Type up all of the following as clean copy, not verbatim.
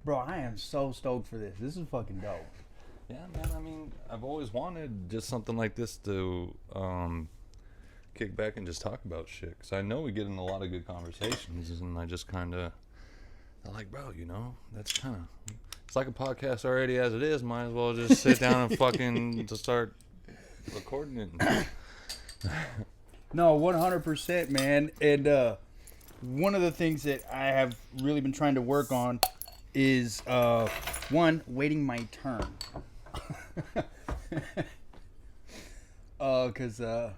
Bro, I am so stoked for this. This is fucking dope. Yeah, man. I mean, I've always wanted just something like this to kick back and just talk about shit. Because I know we get in a lot of good conversations, and I just kind of, I'm like, bro, you know, that's kind of, it's like a podcast already as it is. Might as well just sit down and fucking to start recording it. No, 100%, man. And one of the things that I have really been trying to work on is, one, waiting my turn. Because I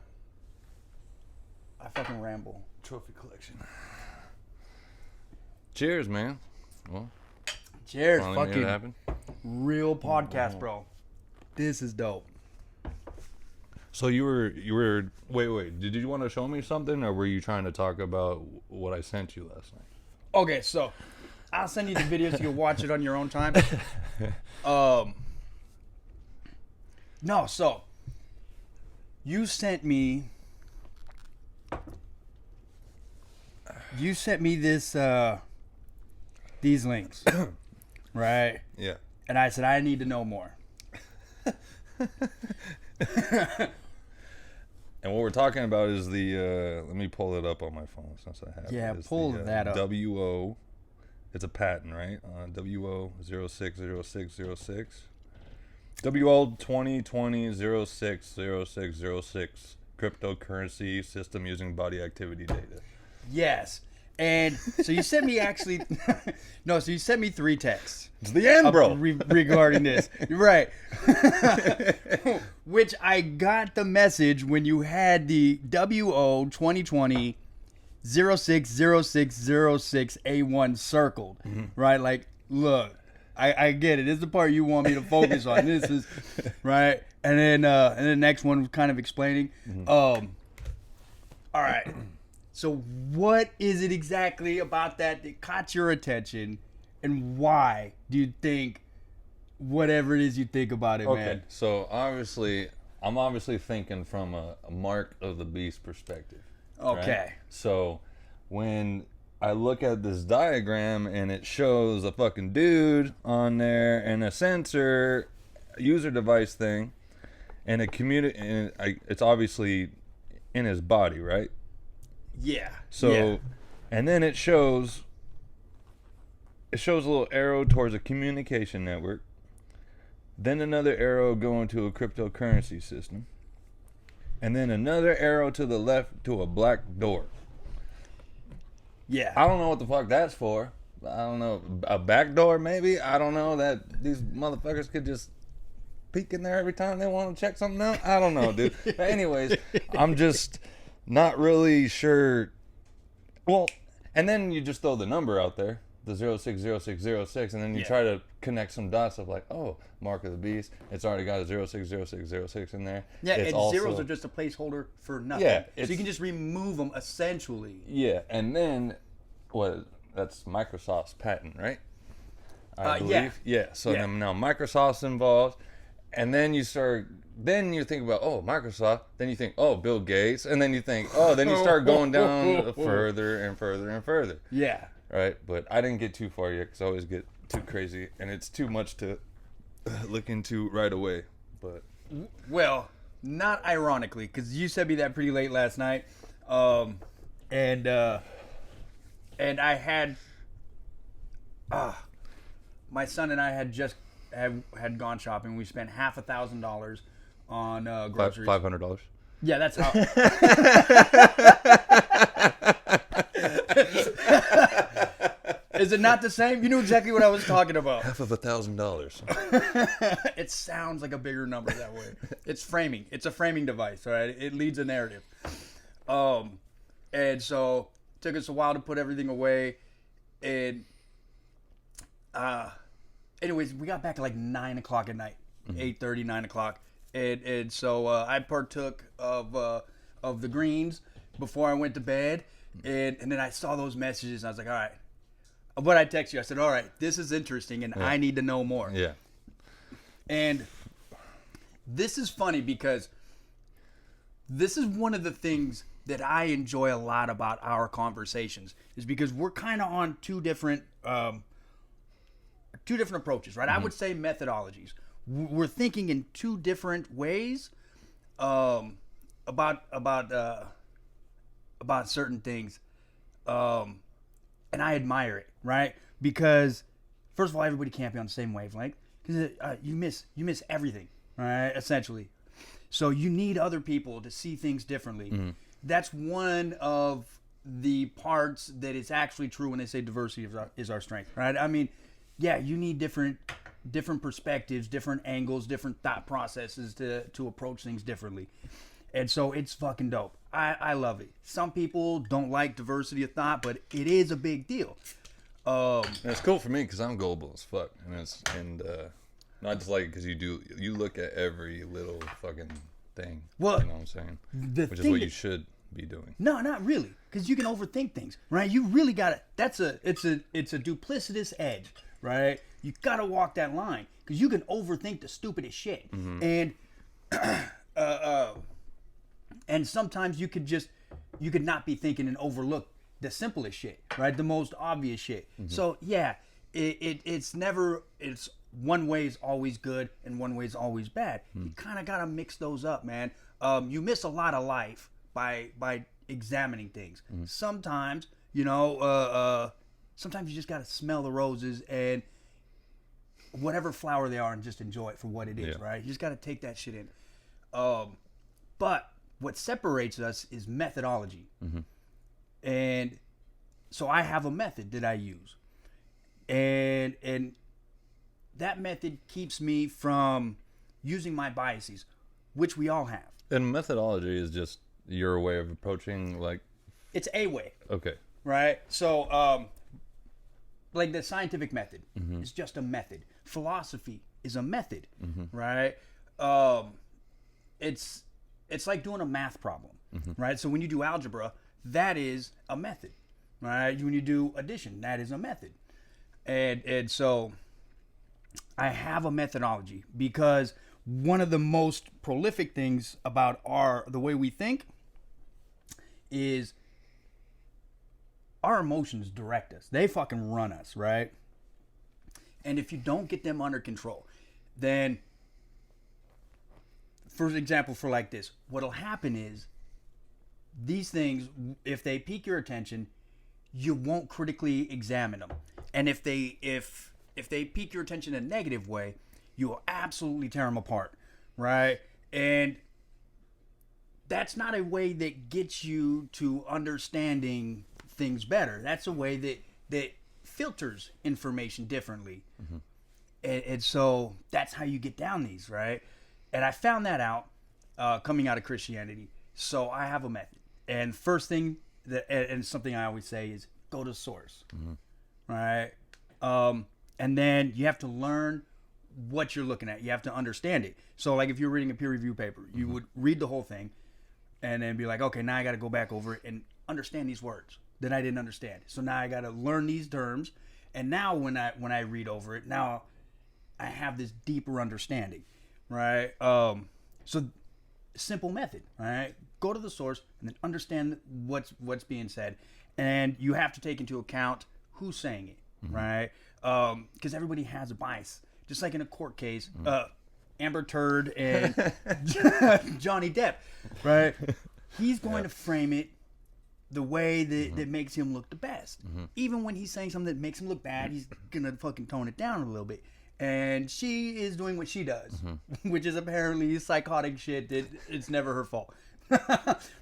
fucking ramble. Trophy collection. Cheers, man. Well, Cheers, finally made it fucking happen. real podcast, bro. This is dope. So you were wait. Did you want to show me something, or were you trying to talk about what I sent you last night? Okay, so I'll send you the video so you can watch it on your own time. No, so you sent me this these links, right? Yeah. And I said I need to know more. And what we're talking about is the let me pull it up on my phone since I have Yeah, it. It's pull the, that up. WO, it's a patent, right? WO 060606. WO 2020 cryptocurrency system using body activity data. Yes. And so you sent me actually no, so you sent me 3 texts. It's the end, bro. Regarding this. Right. Which I got the message when you had the WO 2020 060606A1 circled. Mm-hmm. Right? Like, look, I get it. This is the part you want me to focus on. This is right. And then the next one was kind of explaining. Mm-hmm. All right. So what is it exactly about that caught your attention, and why do you think whatever it is you think about it, Okay, man? so I'm obviously thinking from a Mark of the Beast perspective. Okay. Right? So when I look at this diagram and it shows a fucking dude on there and a sensor user device thing and it's obviously in his body, right? Yeah. So, yeah. And then it shows a little arrow towards a communication network, then another arrow going to a cryptocurrency system, and then another arrow to the left to a black door. Yeah. I don't know what the fuck that's for. I don't know. A back door, maybe? I don't know that these motherfuckers could just peek in there every time they want to check something out. I don't know, dude. But anyways, I'm just not really sure. Well, and then you just throw the number out there, the 060606, and then you try to connect some dots of like, oh, Mark of the Beast. It's already got a 060606 in there. Yeah, it's and also, zeros are just a placeholder for nothing. Yeah, so you can just remove them essentially. Yeah, and then that's Microsoft's patent, right? I believe. Yeah. Yeah. So now Microsoft's involved, and then you think about, oh, Microsoft. Then you think, oh, Bill Gates, and then you think, oh, then you start going down further and further and further. Yeah. Right. But I didn't get too far yet because I always get too crazy, and it's too much to look into right away. But well, not ironically, because you sent me that pretty late last night, and I had my son and I had just had gone shopping. We spent $5,000 on groceries. $500. Yeah, that's how. Is it not the same? You knew exactly what I was talking about. $1,000. It sounds like a bigger number that way. It's framing. It's a framing device, all right? It leads a narrative. And so it took us a while to put everything away. And anyways, we got back at like 9 o'clock at night. 8:30, 9 o'clock. And so I partook of the greens before I went to bed. And then I saw those messages and I was like, all right. But I text you. I said, all right, this is interesting and I need to know more. Yeah. And this is funny because this is one of the things that I enjoy a lot about our conversations is because we're kind of on two different approaches, right? I would say methodologies. We're thinking in two different ways about certain things, and I admire it, right? Because first of all, everybody can't be on the same wavelength because you miss everything, right? Essentially, so you need other people to see things differently. That's one of the parts that is actually true when they say diversity is our strength, right? I mean, yeah, you need different perspectives, different angles, different thought processes to approach things differently. And so it's fucking dope. I love it. Some people don't like diversity of thought, but it is a big deal. And it's cool for me because I'm global as fuck, and not just like because you look at every little fucking thing. Well, you know what I'm saying? Which is what you should be doing. No, not really, because you can overthink things, right? You really gotta. It's a duplicitous edge, right? You gotta walk that line because you can overthink the stupidest shit, and sometimes you could not be thinking and overlook the simplest shit, right? The most obvious shit. So yeah, it's one way is always good and one way is always bad. You kind of gotta mix those up, man. You miss a lot of life by examining things. Sometimes, sometimes you just gotta smell the roses and whatever flower they are and just enjoy it for what it is, right? You just gotta take that shit in. But what separates us is methodology. And so I have a method that I use. And that method keeps me from using my biases, which we all have. And methodology is just your way of approaching, like... It's a way. Okay. Right? So, like the scientific method is just a method. Philosophy is a method, right? It's like doing a math problem, right? So when you do algebra, that is a method, right? When you do addition, that is a method. And so I have a methodology because one of the most prolific things about the way we think is our emotions direct us. They fucking run us, right? And if you don't get them under control, then, for example, for like this, what'll happen is these things, if they pique your attention, you won't critically examine them. And if they pique your attention in a negative way, you will absolutely tear them apart, right? And that's not a way that gets you to understanding things better. That's a way that filters information differently. And so that's how you get down these, right? And I found that out coming out of Christianity. So I have a method. And first thing, and something I always say is go to source, right? And then you have to learn what you're looking at. You have to understand it. So like if you're reading a peer review paper, you would read the whole thing and then be like, okay, now I got to go back over it and understand these words that I didn't understand. So now I got to learn these terms. And now when I read over it, now I have this deeper understanding, right? So simple method, right? Go to the source and then understand what's being said. And you have to take into account who's saying it, right? Because everybody has a bias. Just like in a court case, Amber Turd and Johnny Depp, right? He's going to frame it the way that makes him look the best. Even when he's saying something that makes him look bad, he's going to fucking tone it down a little bit. And she is doing what she does, which is apparently psychotic shit that it's never her fault.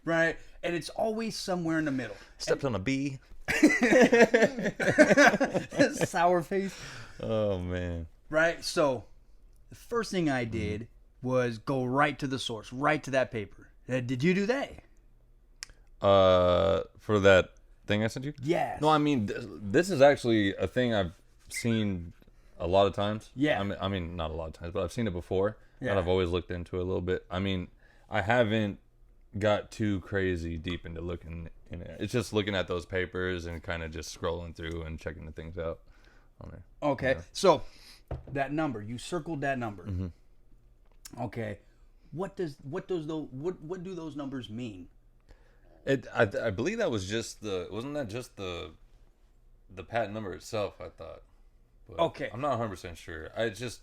Right? And it's always somewhere in the middle. Stepped on a bee. Sour face. Oh, man. Right? So, the first thing I did was go right to the source, right to that paper. Did you do that? For that thing I sent you? Yes. No, I mean, this is actually a thing I've seen a lot of times. Yeah. I mean, not a lot of times, but I've seen it before. Yeah. And I've always looked into it a little bit. I mean, I haven't got too crazy deep into looking in it. It's just looking at those papers and kind of just scrolling through and checking the things out on there. Okay. So, that number, you circled that number. Okay. What do those numbers mean? I believe that was just wasn't that just the patent number itself, I thought. But Okay. I'm not 100% sure. I just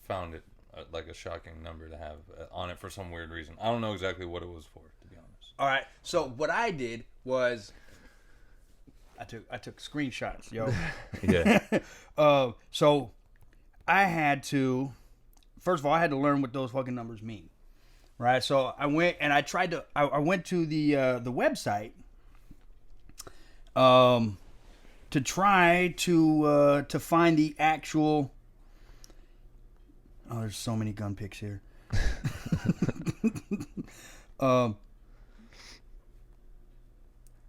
found it like a shocking number to have on it for some weird reason. I don't know exactly what it was for, to be honest. All right. So what I did was I took screenshots, yo. Yeah. So I had to, first of all, I had to learn what those fucking numbers mean, right? So I went and I tried to. I went to the website, to try to find the actual. Oh, there's so many gun pics here.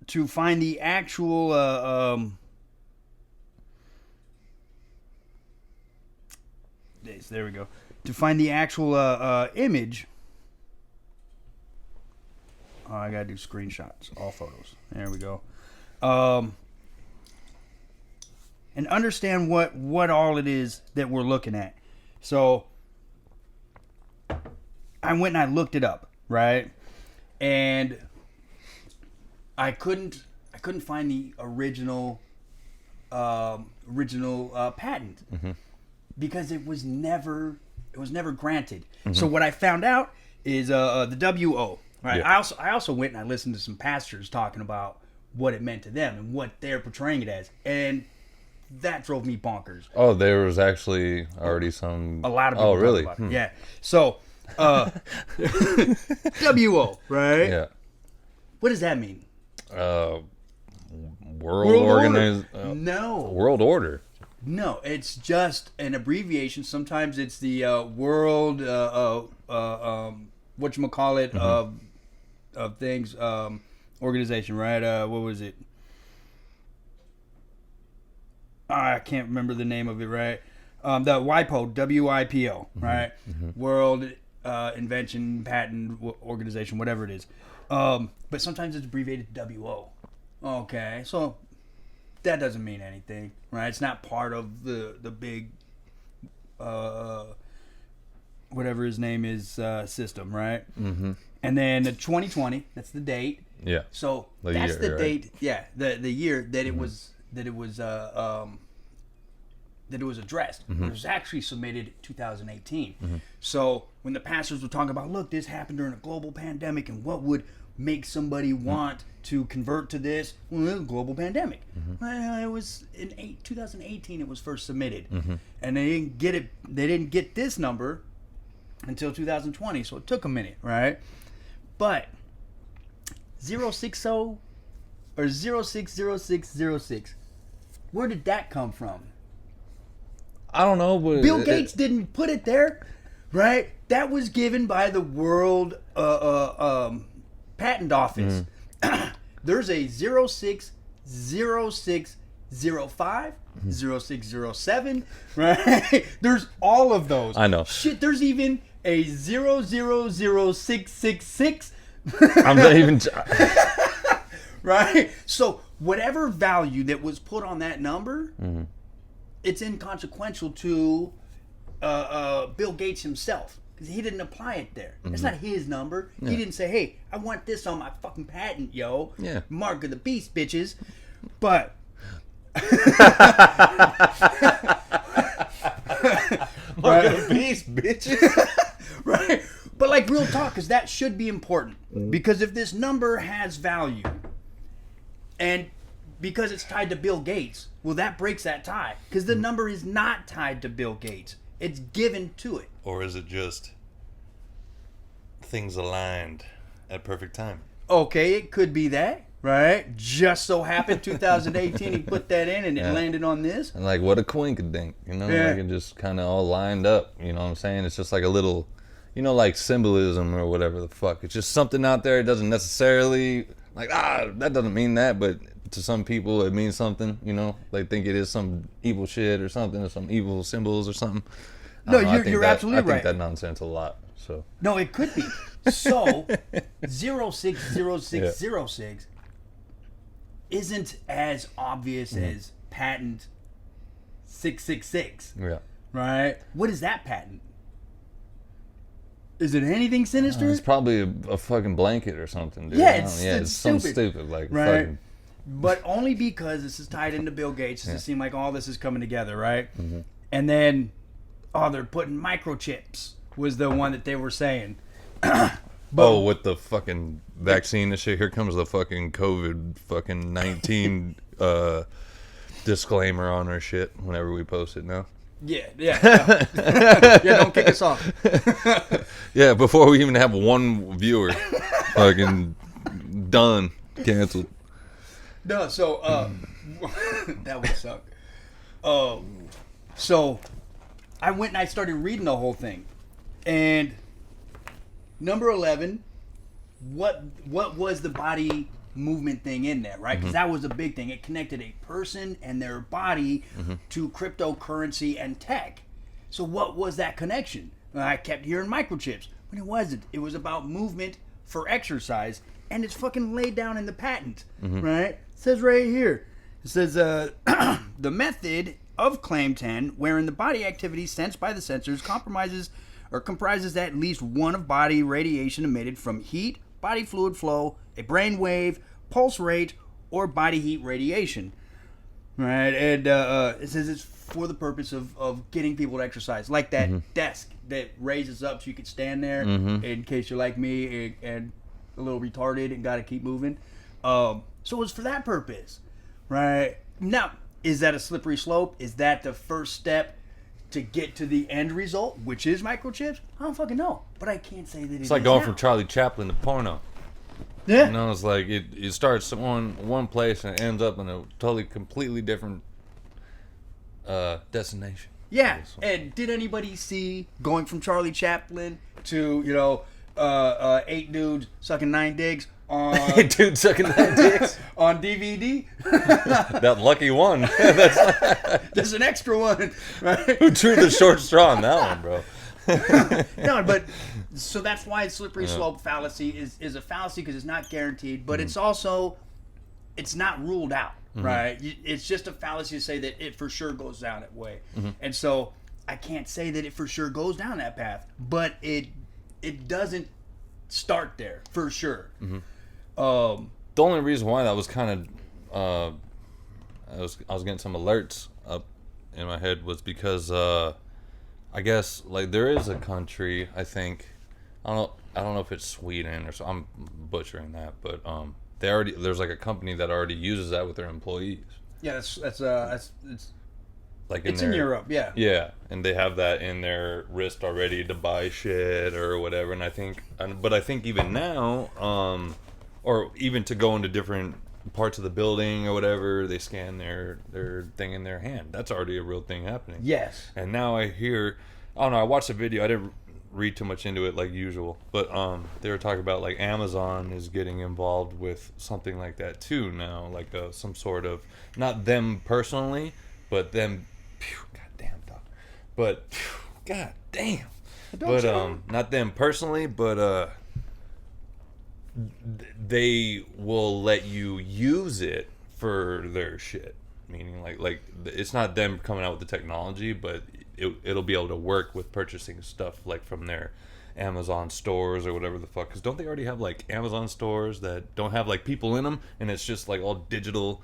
To find the actual there we go. To find the actual image. Oh, I gotta do screenshots, all photos. There we go. And understand what all it is that we're looking at. So I went and I looked it up, right? And I couldn't find the original patent because it was never granted. So what I found out is the WO. Right. Yeah. I also went and I listened to some pastors talking about what it meant to them and what they're portraying it as, and that drove me bonkers. Oh, there was actually already a lot of people. Oh, really? About it. Yeah. So WO, right? Yeah. What does that mean? World Organized. No. World Order. No, it's just an abbreviation. Sometimes it's the World whatchamacallit of things organization, right? What was it? I can't remember the name of it, right? The WIPO, WIPO, right? World Invention Patent Organization, whatever it is. But sometimes it's abbreviated WO. Okay, so that doesn't mean anything, right? It's not part of the big whatever his name is system, right? Mm-hmm. And then the 2020, that's the date. Yeah. So The that's year, the right? date. Yeah, the year that it was that it was addressed. It was actually submitted in 2018. So when the pastors were talking about, look, this happened during a global pandemic, and what would make somebody want to convert to this? Well, it was a global pandemic. It was in 2018. It was first submitted, and they didn't get it. They didn't get this number until 2020. So it took a minute, right? But 060 or 060606. Where did that come from? I don't know, but Bill Gates didn't put it there, right? That was given by the World Patent Office. There's a 060605, 0607, right? There's all of those. I know. Shit, there's even a 000666. I'm not even. Right? So whatever value that was put on that number, it's inconsequential to Bill Gates himself, because he didn't apply it there. It's not his number. He didn't say, hey, I want this on my fucking patent, yo. Yeah. Mark of the beast, bitches. But Mark of the beast, bitches. right? But like real talk, because that should be important. Because if this number has value, and because it's tied to Bill Gates, well, that breaks that tie. Because the number is not tied to Bill Gates. It's given to it. Or is it just things aligned at perfect time? Okay, it could be that, right? Just so happened 2018 he put that in and it landed on this. And like, what a coinkydink, you know? Yeah. Like, it just kind of all lined up, you know what I'm saying? It's just like a little, you know, like symbolism or whatever the fuck. It's just something out there. It doesn't necessarily, like, that doesn't mean that, but to some people it means something, you know? They think it is some evil shit or something, or some evil symbols or something. No, you're absolutely right. I think that nonsense a lot, so. No, it could be. So, 060606 isn't as obvious as patent 666. Yeah. Right? What is that patent? Is it anything sinister? It's probably a fucking blanket or something, dude. Yeah, it's something stupid. stupid, like Right. fucking but only because this is tied into Bill Gates. It seems like all this is coming together, right? And then, they're putting microchips was the one that they were saying. But with the fucking vaccine and shit, here comes the fucking COVID fucking 19 disclaimer on our shit whenever we post it now. Yeah. Yeah, don't kick us off. Yeah, before we even have one viewer. Fucking done. Canceled. No, so, that would suck. So, I went and I started reading the whole thing. And number 11, what was the body movement thing in there, right? Because that was a big thing. It connected a person and their body to cryptocurrency and tech. So what was that connection? I kept hearing microchips, but it wasn't. It was about movement for exercise, and it's fucking laid down in the patent, right? It says right here. It says the method of Claim 10, wherein the body activity sensed by the sensors comprises at least one of body radiation emitted from heat, body fluid flow, a brain wave, pulse rate, or body heat radiation. Right? And it says it's for the purpose of getting people to exercise. Like that desk that raises up so you can stand there in case you're like me and a little retarded and got to keep moving. So it was for that purpose. Right? Now, is that a slippery slope? Is that the first step to get to the end result, which is microchips? I don't fucking know. But I can't say that it's like going from Charlie Chaplin to porno. Yeah. You know, it's like it starts on one place and it ends up in a totally, completely different destination. Yeah. And did anybody see going from Charlie Chaplin to, 8 dudes sucking 9 dicks on... 8 dudes sucking 9 dicks? On DVD? That lucky one. There's an extra one, right? Who drew the short straw on that one, bro? No, but so that's why slippery slope fallacy is a fallacy, because it's not guaranteed, but it's also, it's not ruled out, right? It's just a fallacy to say that it for sure goes down that way. And so I can't say that it for sure goes down that path, but it doesn't start there for sure. The only reason why that was kind of I was getting some alerts up in my head was because I guess like there is a country, I think, I don't know if it's Sweden or so, I'm butchering that, but there's like a company that already uses that with their employees. Yeah, it's like in Europe, yeah. Yeah, and they have that in their wrist already to buy shit or whatever. And I think even now, or even to go into different parts of the building or whatever, they scan their thing in their hand. That's already a real thing happening. Yes. And now I don't know, I watched a video, I didn't read too much into it like usual, but they were talking about like Amazon is getting involved with something like that too now, like some sort of, not them personally, but them, goddamn dog, but goddamn, but not them personally, but they will let you use it for their shit, meaning like it's not them coming out with the technology, but it'll be able to work with purchasing stuff like from their Amazon stores or whatever the fuck, because don't they already have like Amazon stores that don't have like people in them, and it's just like all digital,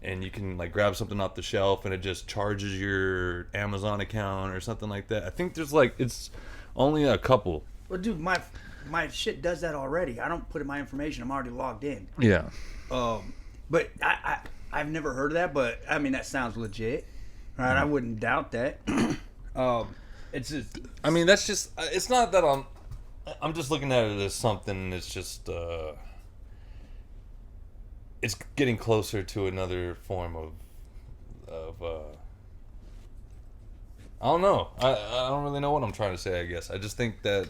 and you can like grab something off the shelf and it just charges your Amazon account or something like that. I think there's like, it's only a couple. Well, dude, my shit does that already. I don't put in my information. I'm already logged in. Yeah. But I've never heard of that, but I mean, that sounds legit. Right? I wouldn't doubt that. It's just, I mean, that's just, it's not that I'm just looking at it as something that's just, it's getting closer to another form of I don't know. I don't really know what I'm trying to say, I guess. I just think that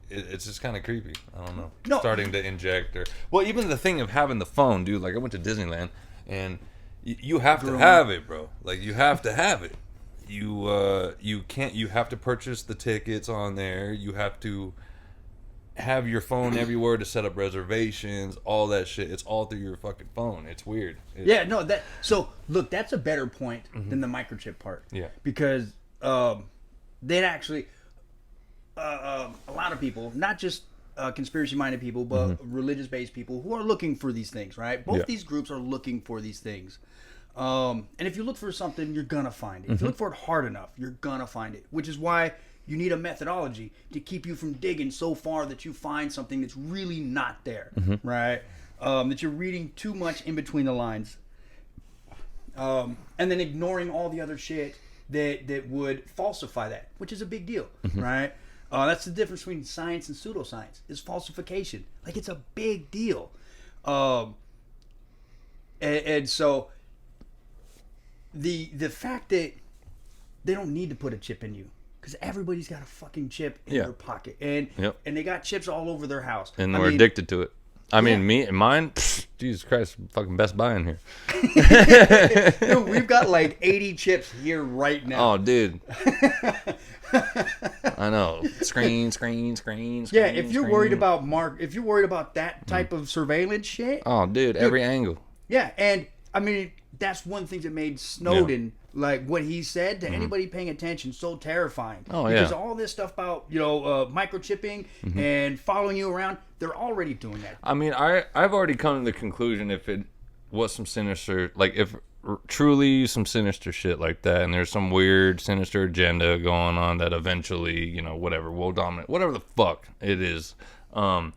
it's just kind of creepy. I don't know. No. Starting to inject well, even the thing of having the phone, dude. Like I went to Disneyland, and you have to have it, bro. Like you have to have it. You can't. You have to purchase the tickets on there. You have to have your phone everywhere to set up reservations. All that shit. It's all through your fucking phone. It's weird. So look, that's a better point than the microchip part. Yeah. Because they'd actually. A lot of people, not just conspiracy-minded people, but religious-based people who are looking for these things, right? Both these groups are looking for these things. And if you look for something, you're going to find it. If you look for it hard enough, you're going to find it, which is why you need a methodology to keep you from digging so far that you find something that's really not there, right? That you're reading too much in between the lines. And then ignoring all the other shit that would falsify that, which is a big deal, right? That's the difference between science and pseudoscience, is falsification. Like, it's a big deal. And so the fact that they don't need to put a chip in you, because everybody's got a fucking chip in their pocket, and they got chips all over their house, and we're addicted to it. I mean, mine, Jesus Christ, fucking Best Buy in here. Dude, we've got like 80 chips here right now. Oh, dude. I know. Screen. Yeah, if you're worried about that type of surveillance shit. Oh, dude, every angle. Yeah, and I mean, that's one thing that made Snowden, like what he said to anybody paying attention, so terrifying. Oh, because all this stuff about, microchipping and following you around, they're already doing that. I mean, I've already come to the conclusion, if it was some sinister, like if truly some sinister shit like that, and there's some weird sinister agenda going on that eventually, whatever, will dominate, whatever the fuck it is. I've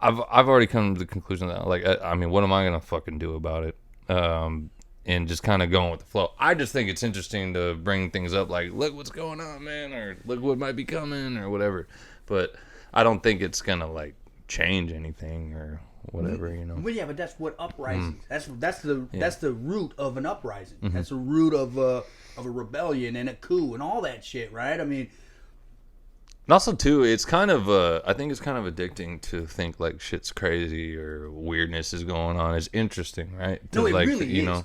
already come to the conclusion that, like, I mean, what am I gonna fucking do about it? And just kind of going with the flow. I just think it's interesting to bring things up, like, look what's going on, man, or look what might be coming, or whatever. But I don't think it's gonna like change anything or whatever, Well, yeah, but that's what uprisings. That's the root of an uprising. That's the root of a rebellion and a coup and all that shit, right? I mean, and also too, it's kind of I think it's kind of addicting to think like shit's crazy or weirdness is going on. It's interesting, right? No, it really is.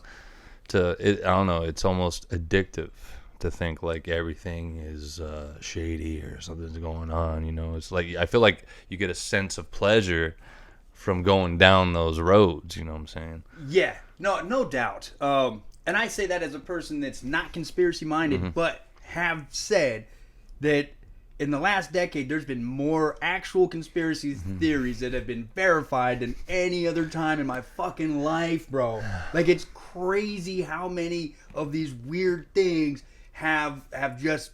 I don't know, it's almost addictive to think like everything is shady or something's going on, It's like, I feel like you get a sense of pleasure from going down those roads, you know what I'm saying? Yeah, no doubt. And I say that as a person that's not conspiracy minded, but have said that in the last decade, there's been more actual conspiracy theories that have been verified than any other time in my fucking life, bro. Like, it's crazy how many of these weird things have just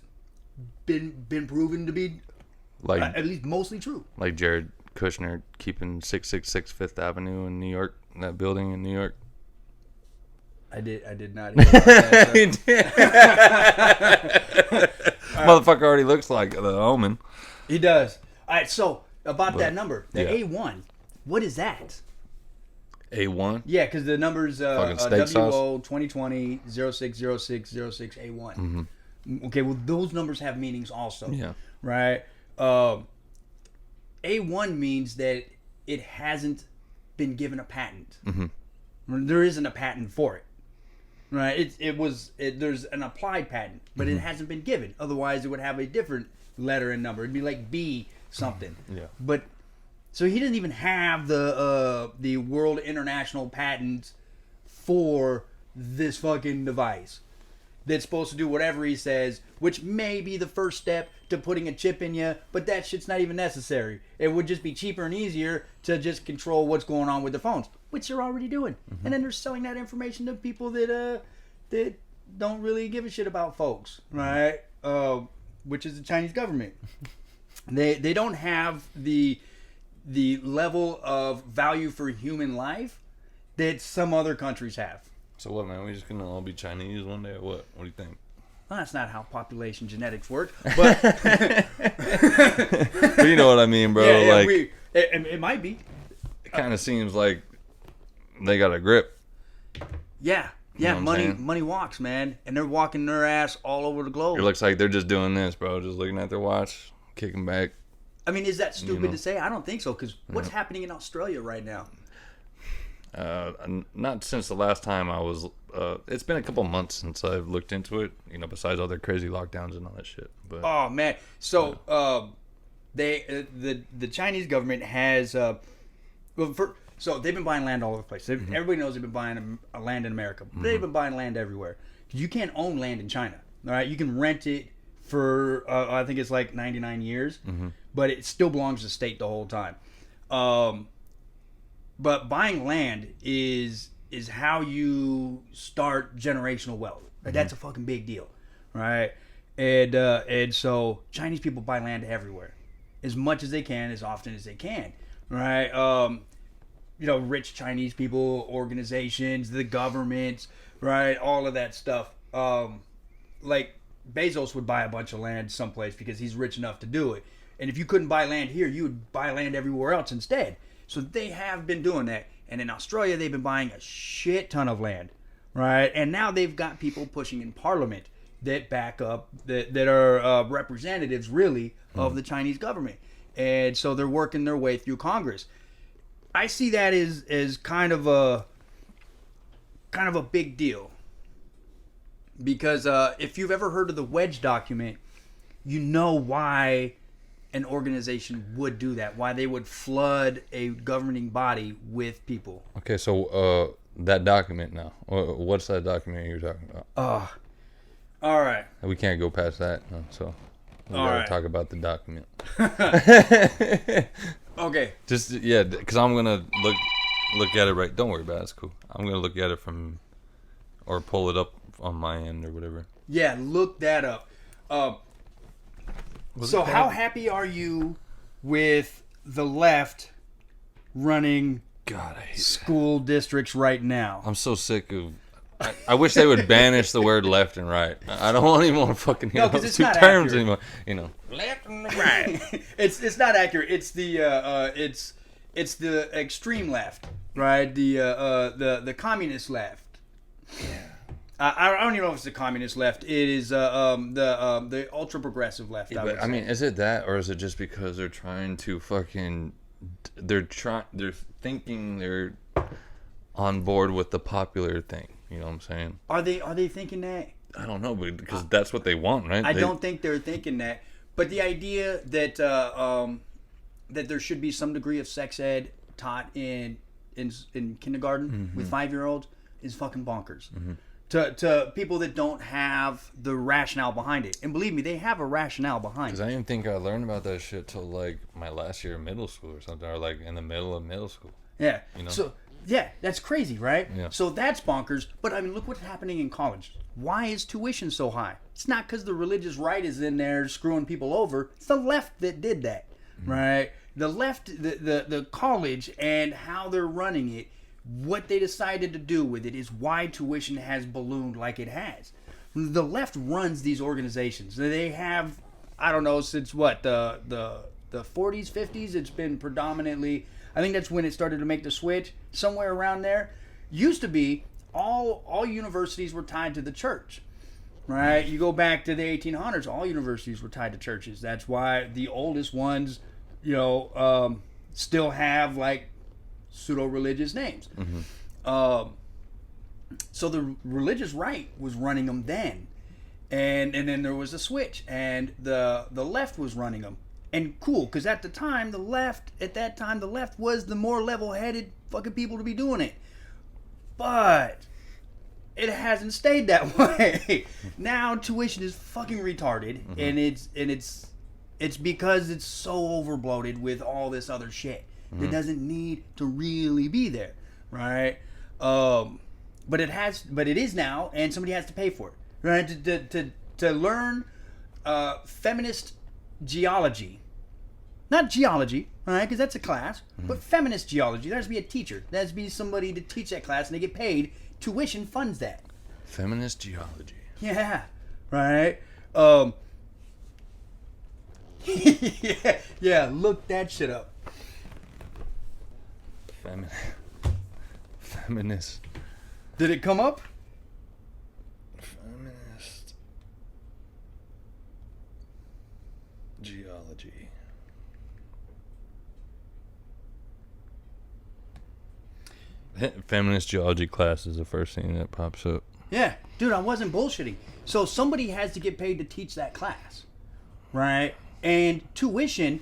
been proven to be, like, at least mostly true. Like Jared Kushner keeping 666 Fifth Avenue in New York, that building in New York. I did not hear about that. Motherfucker already looks like the Omen. He does. All right, so about that number, the A1, what is that? A1? Yeah, because the numbers Fucking steak WO 2020 0606 06 A1. Okay, well, those numbers have meanings also. Yeah. Right? A1 means that it hasn't been given a patent. There isn't a patent for it. Right? There's an applied patent, but it hasn't been given. Otherwise, it would have a different letter and number. It'd be like B something. Yeah. But so he doesn't even have the world international patent for this fucking device that's supposed to do whatever he says, which may be the first step to putting a chip in you, but that shit's not even necessary. It would just be cheaper and easier to just control what's going on with the phones, which they're already doing. And then they're selling that information to people that don't really give a shit about folks, right? Which is the Chinese government. They don't have the level of value for human life that some other countries have. So what, man? We just gonna all be Chinese one day or what? What do you think? Well, that's not how population genetics work, but but you know what I mean, bro. Yeah, like it might be. It kind of seems like they got a grip. Yeah, You know what I'm money walks, man, and they're walking their ass all over the globe. It looks like they're just doing this, bro. Just looking at their watch, kicking back. I mean, is that stupid to say? I don't think so, because what's happening in Australia right now? Not since the last time I was. It's been a couple months since I've looked into it. Besides all their crazy lockdowns and all that shit. But oh man, so the Chinese government has so they've been buying land all over the place. Everybody knows they've been buying land in America. But they've been buying land everywhere. You can't own land in China. All right, you can rent it for I think it's like 99 years. but it still belongs to the state the whole time. But buying land is how you start generational wealth. Right? That's a fucking big deal, right? And so Chinese people buy land everywhere, as much as they can, as often as they can, right? Rich Chinese people, organizations, the governments, right? All of that stuff. Like Bezos would buy a bunch of land someplace because he's rich enough to do it. And if you couldn't buy land here, you would buy land everywhere else instead. So they have been doing that. And in Australia, they've been buying a shit ton of land, right? And now they've got people pushing in parliament that back up, that are representatives, really, of the Chinese government. And so they're working their way through Congress. I see that as kind of a big deal. Because if you've ever heard of the Wedge document, you know why an organization would do that, why they would flood a governing body with people. Okay, so that document now. What's that document you're talking about? All right. We can't go past that, so we gotta talk about the document. Okay. Just because I'm gonna look at it right. Don't worry about it. It's cool. I'm gonna look at it from, or pull it up on my end or whatever. Yeah, look that up. So how happy are you with the left running God, I hate school districts right now? I'm so sick of. I wish they would banish the word left and right. I don't even want to fucking hear those two terms anymore. Left and right. It's not accurate. It's the it's the extreme left, right? The communist left. Yeah. I don't even know if it's the communist left. It is the ultra progressive left. Yeah, but I mean, is it that, or is it just because they're trying to fucking? They're thinking they're on board with the popular thing. You know what I'm saying? Are they thinking that? I don't know, but because that's what they want, right? I don't think they're thinking that. But the idea that that there should be some degree of sex ed taught in kindergarten with 5-year-olds is fucking bonkers. To people that don't have the rationale behind it. And believe me, they have a rationale behind it. Because I didn't think I learned about that shit till like my last year of middle school or something, or like in the middle of middle school. Yeah. You know? So, yeah, that's crazy, right? Yeah. So that's bonkers. But I mean, look what's happening in college. Why is tuition so high? It's not because the religious right is in there screwing people over. It's the left that did that, right? The left, the college and how they're running it, what they decided to do with it is why tuition has ballooned like it has. The left runs these organizations. They have, I don't know, since what, the 40s, 50s, it's been predominantly, I think that's when it started to make the switch, somewhere around there. Used to be, all universities were tied to the church, right? You go back to the 1800s, all universities were tied to churches. That's why the oldest ones, still have, like, pseudo-religious names. So the religious right was running them then, and then there was a switch, and the left was running them. And cool, because at the time the left was the more level-headed fucking people to be doing it. But it hasn't stayed that way. Now tuition is fucking retarded, and it's because it's so overbloated with all this other shit. That doesn't need to really be there, right? But it is now, and somebody has to pay for it, right? To learn feminist geology, not geology, all right? Because that's a class, but feminist geology. There has to be a teacher. There has to be somebody to teach that class, and they get paid. Tuition funds that. Feminist geology. Yeah, right. Yeah. Look that shit up. Feminist. Did it come up? Feminist geology. Feminist geology class is the first thing that pops up. Yeah, dude, I wasn't bullshitting. So somebody has to get paid to teach that class, right? And tuition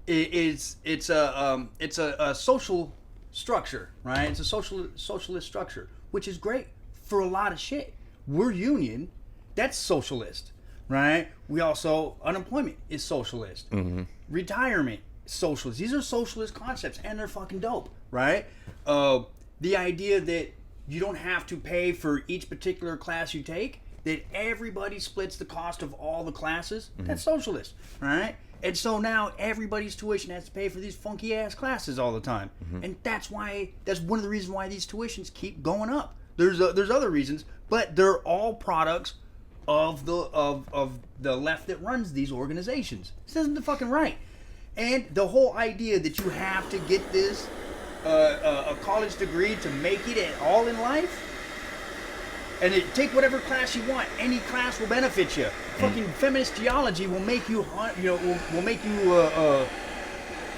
it's a social structure, right? It's a socialist structure, which is great for a lot of shit. We're union, that's socialist. right? We also, unemployment is socialist. Retirement, socialist. These are socialist concepts, and they're fucking dope, right? The idea that you don't have to pay for each particular class you take, that everybody splits the cost of all the classes, that's socialist, right? And so now everybody's tuition has to pay for these funky ass classes all the time, and that's one of the reasons why these tuitions keep going up. There's other reasons, but they're all products of the left that runs these organizations. This isn't the fucking right. And the whole idea that you have to get this a college degree to make it at all in life, and take whatever class you want. Any class will benefit you. Fucking feminist geology will make you, will make you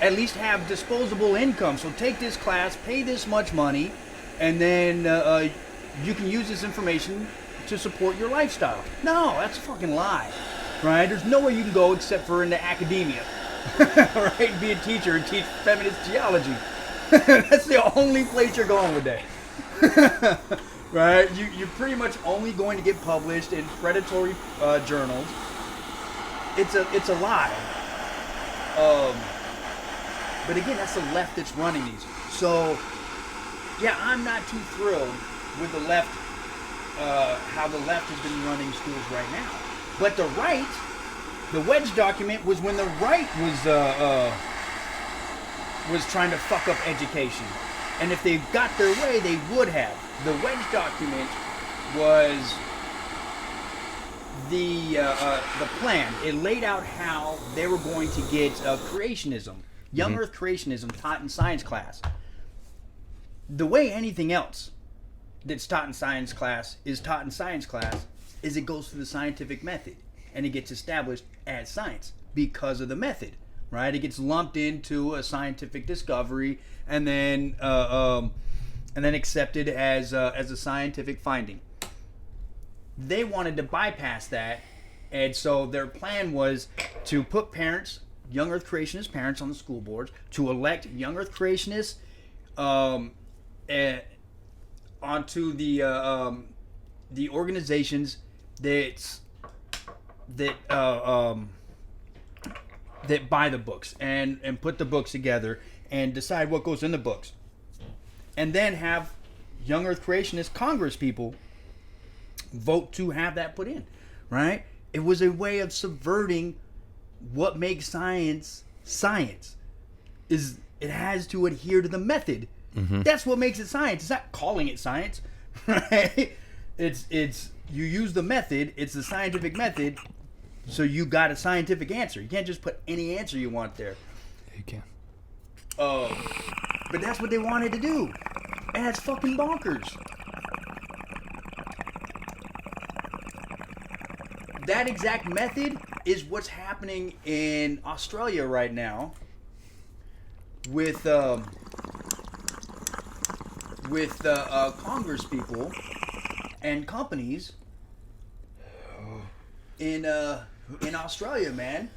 at least have disposable income. So take this class, pay this much money, and then you can use this information to support your lifestyle. No, that's a fucking lie, right? There's nowhere you can go except for into academia, right? Be a teacher and teach feminist geology. That's the only place you're going with that. Right? You're pretty much only going to get published in predatory journals. It's a lie. But again, that's the left that's running these. So, yeah, I'm not too thrilled with the left, how the left has been running schools right now. But the right, the Wedge document was when the right was trying to fuck up education. And if they got their way, they would have. The Wedge document was the plan. It laid out how they were going to get creationism, young Earth creationism, taught in science class. The way anything else that's taught in science class is taught in science class is it goes through the scientific method, and it gets established as science because of the method, right? It gets lumped into a scientific discovery, and then accepted as a scientific finding. They wanted to bypass that, and so their plan was to put parents, young Earth creationist parents, on the school boards, to elect young Earth creationists onto the organizations that buy the books and put the books together and decide what goes in the books. And then have young Earth creationist Congress people vote to have that put in, right? It was a way of subverting what makes science science. Is it has to adhere to the method. That's what makes it science. It's not calling it science, right? It's you use the method. It's the scientific method. So you got a scientific answer. You can't just put any answer you want there. You can. But that's what they wanted to do. And that's fucking bonkers. That exact method is what's happening in Australia right now with Congress people and companies in Australia, man.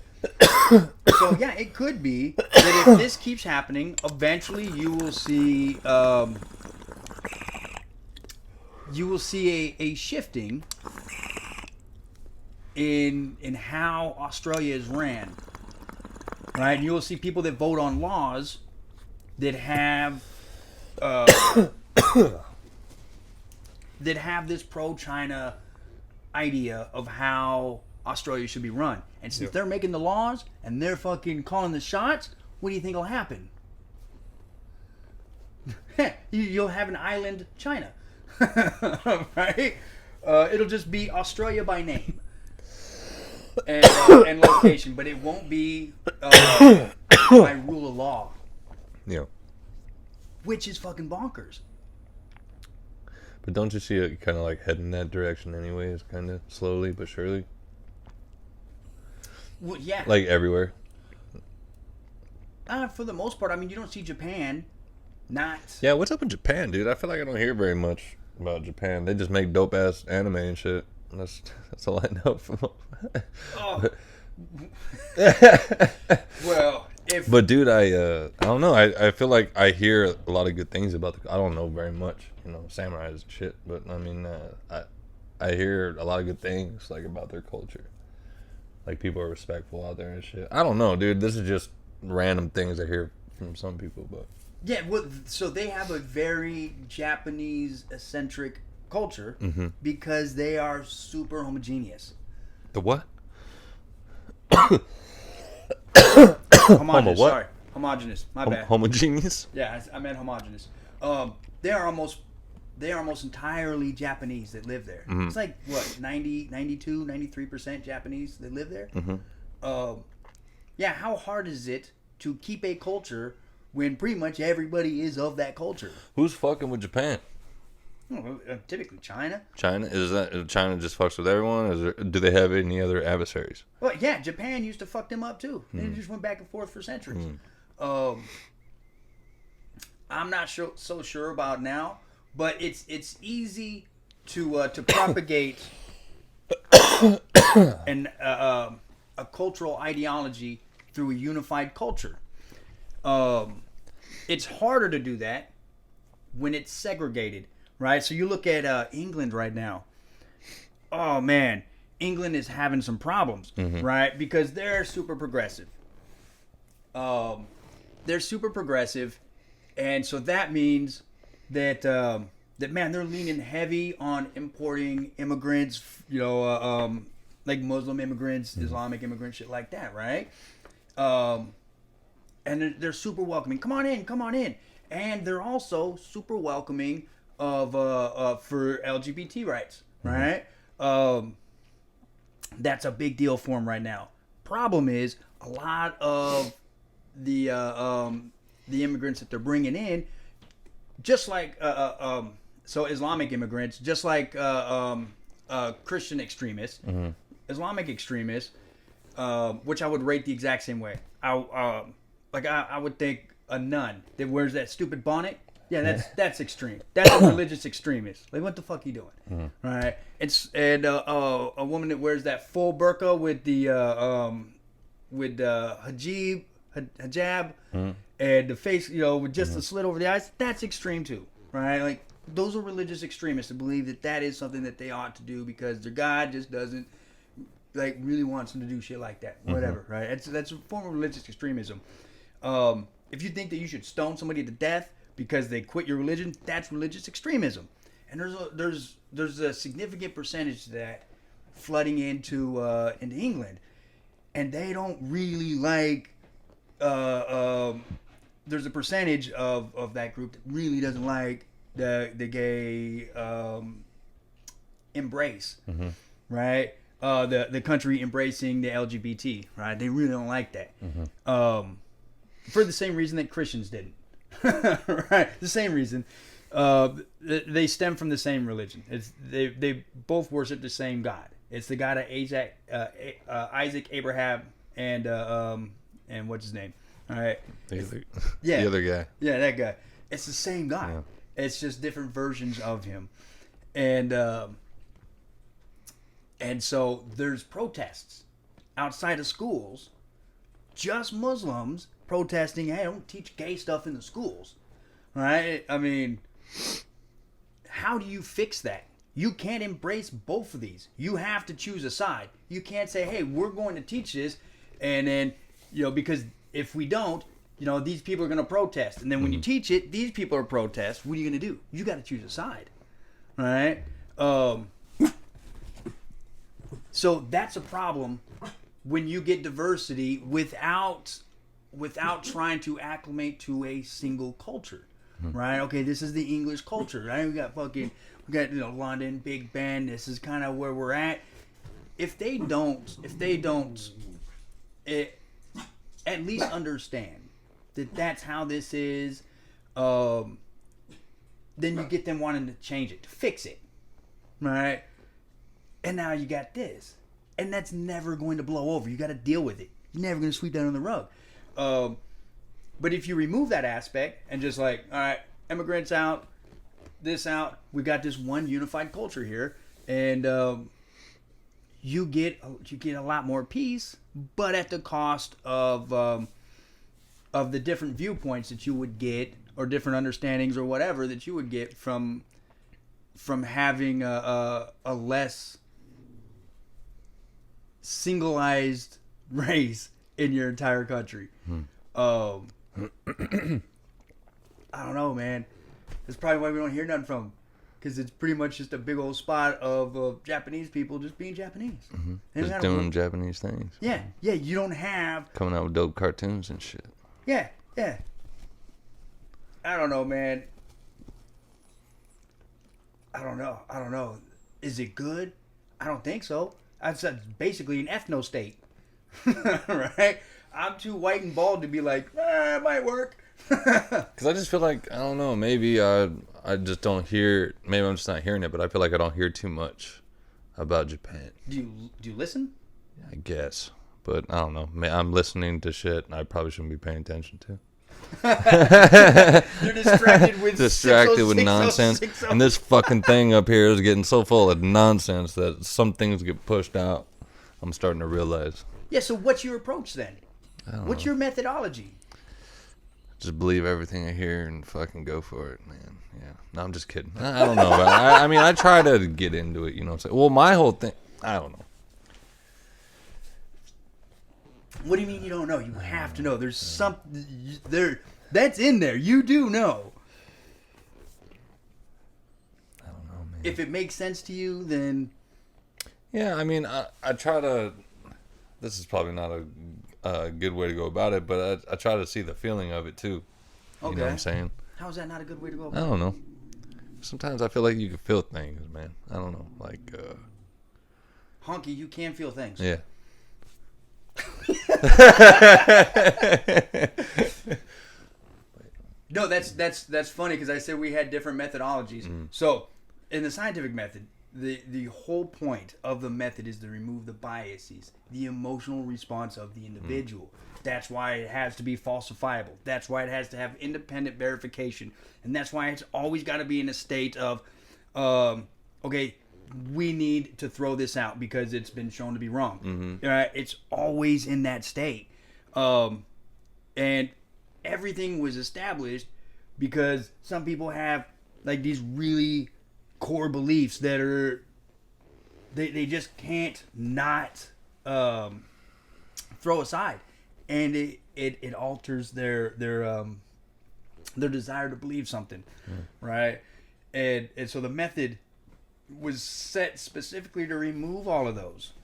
So yeah, it could be that if this keeps happening, eventually you will see a shifting in how Australia is ran, right? And you will see people that vote on laws that have this pro-China idea of how Australia should be run. And since they're making the laws and they're fucking calling the shots, what do you think will happen? You'll have an island China, right? It'll just be Australia by name and location, but it won't be by rule of law. Yeah. Which is fucking bonkers. But don't you see it kind of like heading that direction anyways, kind of slowly but surely? Well, yeah. Like everywhere. For the most part, I mean, you don't see Japan not. Yeah, what's up in Japan, dude? I feel like I don't hear very much about Japan. They just make dope ass anime and shit. That's all I know from them. Oh. Well, But dude, I don't know. I feel like I hear a lot of good things about I don't know very much, samurais and shit. But I mean, I hear a lot of good things like about their culture. Like, people are respectful out there and shit. I don't know, dude. This is just random things I hear from some people, but Yeah, well, so they have a very Japanese-eccentric culture because they are super homogeneous. the what? Homogeneous, what? sorry. Homogeneous, my bad. Homogeneous? Yeah, I meant homogeneous. They are almost entirely Japanese that live there. It's like, what, 90, 92, 93% Japanese that live there? Yeah, how hard is it to keep a culture when pretty much everybody is of that culture? Who's fucking with Japan? Typically China. China? China just fucks with everyone? Do they have any other adversaries? Well, yeah, Japan used to fuck them up too. They just went back and forth for centuries. I'm not so sure about now, but it's easy to propagate a cultural ideology through a unified culture. It's harder to do that when it's segregated, right? So you look at England right now. Oh man, England is having some problems, right? Because they're super progressive. They're super progressive, and so that means that man, they're leaning heavy on importing immigrants, like Muslim immigrants, Islamic immigrants, shit like that, right? And they're super welcoming. Come on in. And they're also super welcoming of for LGBT rights, right? That's a big deal for them right now. Problem is, a lot of the immigrants that they're bringing in, just like so Islamic immigrants, just like Christian extremists, Islamic extremists, which I would rate the exact same way. I would think a nun that wears that stupid bonnet. Yeah, that's extreme. That's a religious extremist. Like, what the fuck you doing? Right? And a woman that wears that full burqa with the hijab, and the face, with just a slit over the eyes. That's extreme too, right? Like, those are religious extremists that believe that is something that they ought to do because their God just doesn't really wants them to do shit like that. Whatever, right? That's a form of religious extremism. If you think that you should stone somebody to death because they quit your religion, that's religious extremism. And there's a significant percentage of that flooding into England, and they don't really like. There's a percentage of that group that really doesn't like the gay embrace, right? The country embracing the LGBT, right? They really don't like that. For the same reason that Christians didn't. Right, the same reason. They stem from the same religion. They both worship the same God. It's the God of Isaac, Abraham, and what's his name? All right, the other guy. Yeah, that guy. It's the same God. Yeah. It's just different versions of him, and so there's protests outside of schools. Just Muslims protesting, hey, don't teach gay stuff in the schools. Right? I mean, how do you fix that? You can't embrace both of these. You have to choose a side. You can't say, hey, we're going to teach this, and then, because if we don't, these people are going to protest. And then when you teach it, these people are protest. What are you going to do? You got to choose a side. Right? So that's a problem when you get diversity without trying to acclimate to a single culture, right? Okay, this is the English culture, right? We got London, Big Ben. This is kind of where we're at. If they don't, at least understand that that's how this is, then you get them wanting to change it, to fix it, right? And now you got this. And that's never going to blow over. You got to deal with it. You're never going to sweep that under the rug. But if you remove that aspect and just like, all right, immigrants out, this out, we got this one unified culture here, and you get a lot more peace, but at the cost of the different viewpoints that you would get, or different understandings, or whatever that you would get from having a less singleized race in your entire country. I don't know, man. That's probably why we don't hear nothing from them. Because it's pretty much just a big old spot of Japanese people just being Japanese. Just doing Japanese things. Yeah, you don't have... Coming out with dope cartoons and shit. Yeah. I don't know, man. I don't know. Is it good? I don't think so. It's basically an ethno state. Right? I'm too white and bald to be like, it might work. Because I just feel like, I don't know, maybe I just don't hear, maybe I'm just not hearing it, but I feel like I don't hear too much about Japan. Do you listen? I guess. But I don't know. I'm listening to shit I probably shouldn't be paying attention to. You're distracted with nonsense. And this fucking thing up here is getting so full of nonsense that some things get pushed out. I'm starting to realize. Yeah, so what's your approach then? What's your methodology? Just believe everything I hear and fucking go for it, man. Yeah. No, I'm just kidding. I don't know. But I mean, I try to get into it, you know what I'm saying? Well, my whole thing, I don't know. What do you mean you don't know? You have to know. There's something there that's in there. You do know. I don't know, man. If it makes sense to you, then... Yeah, I mean, I try to... This is probably not a good way to go about it, but I try to see the feeling of it, too. You know what I'm saying? How is that not a good way to go about it? I don't know. Sometimes I feel like you can feel things, man. I don't know. Like, Honky, you can feel things. Yeah. No, that's funny because I said we had different methodologies. So, in the scientific method, the whole point of the method is to remove the biases, the emotional response of the individual. That's why it has to be falsifiable. That's why it has to have independent verification, and that's why it's always got to be in a state of, okay, we need to throw this out because it's been shown to be wrong. It's always in that state. And everything was established because some people have like these really core beliefs that are, they just can't not throw aside. And it alters their desire to believe something. Right? And so the method was set specifically to remove all of those.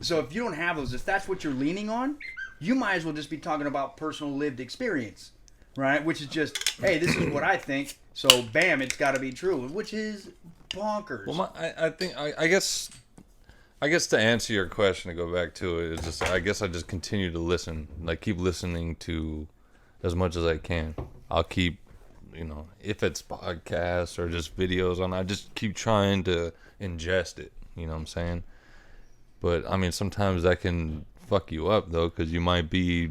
So if you don't have those, if that's what you're leaning on, you might as well just be talking about personal lived experience, right? Which is just, hey, this is what I think, so bam, it's got to be true, which is bonkers. Well, I guess to answer your question, to go back to it, is just, I guess I just continue to listen, like keep listening to as much as I can. I'll keep, you know, if it's podcasts or just videos on, I just keep trying to ingest it, you know what I'm saying? But I mean, sometimes that can fuck you up though, because you might be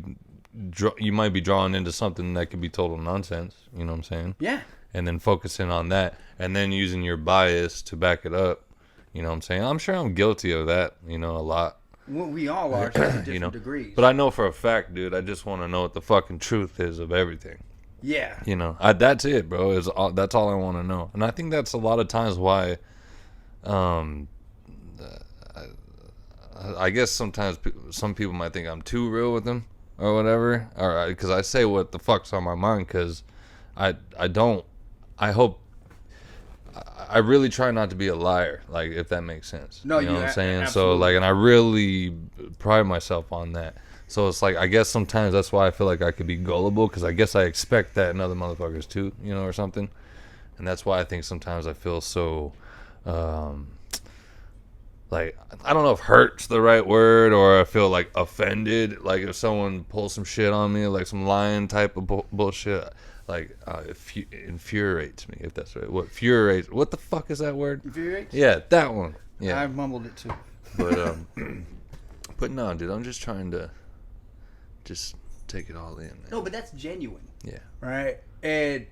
drawn into something that could be total nonsense, you know what I'm saying? Yeah. And then focusing on that, and then using your bias to back it up, you know what I'm saying? I'm sure I'm guilty of that, you know, a lot. Well, we all are, to different you know? degrees. But I know for a fact, dude, I just want to know what the fucking truth is of everything. Yeah. You know, that's it, bro. That's all I want to know. And I think that's a lot of times why, I guess sometimes some people might think I'm too real with them or whatever, or because I say what the fuck's on my mind, because I really try not to be a liar, like, if that makes sense. No, you know what I'm saying? Absolutely. So like, and I really pride myself on that. So it's like, I guess sometimes that's why I feel like I could be gullible, because I guess I expect that in other motherfuckers too, you know, or something. And that's why I think sometimes I feel so, like, I don't know if hurt's the right word, or I feel like offended, like if someone pulls some shit on me, like some lying type of bullshit, like infuriates me, if that's right. What the fuck is that word? Infuriates? Yeah, that one. Yeah, I mumbled it too. But no, dude, I'm just trying to just take it all in, man. No, but that's genuine. Yeah. Right? And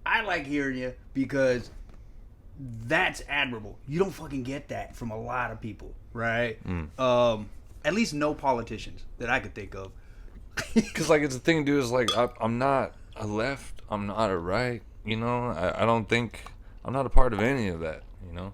I like hearing you because that's admirable. You don't fucking get that from a lot of people, right? At least no politicians that I could think of. Because, like, it's the thing, dude, is like, I'm not a left, I'm not a right, you know? I don't think, I'm not a part of any of that, you know?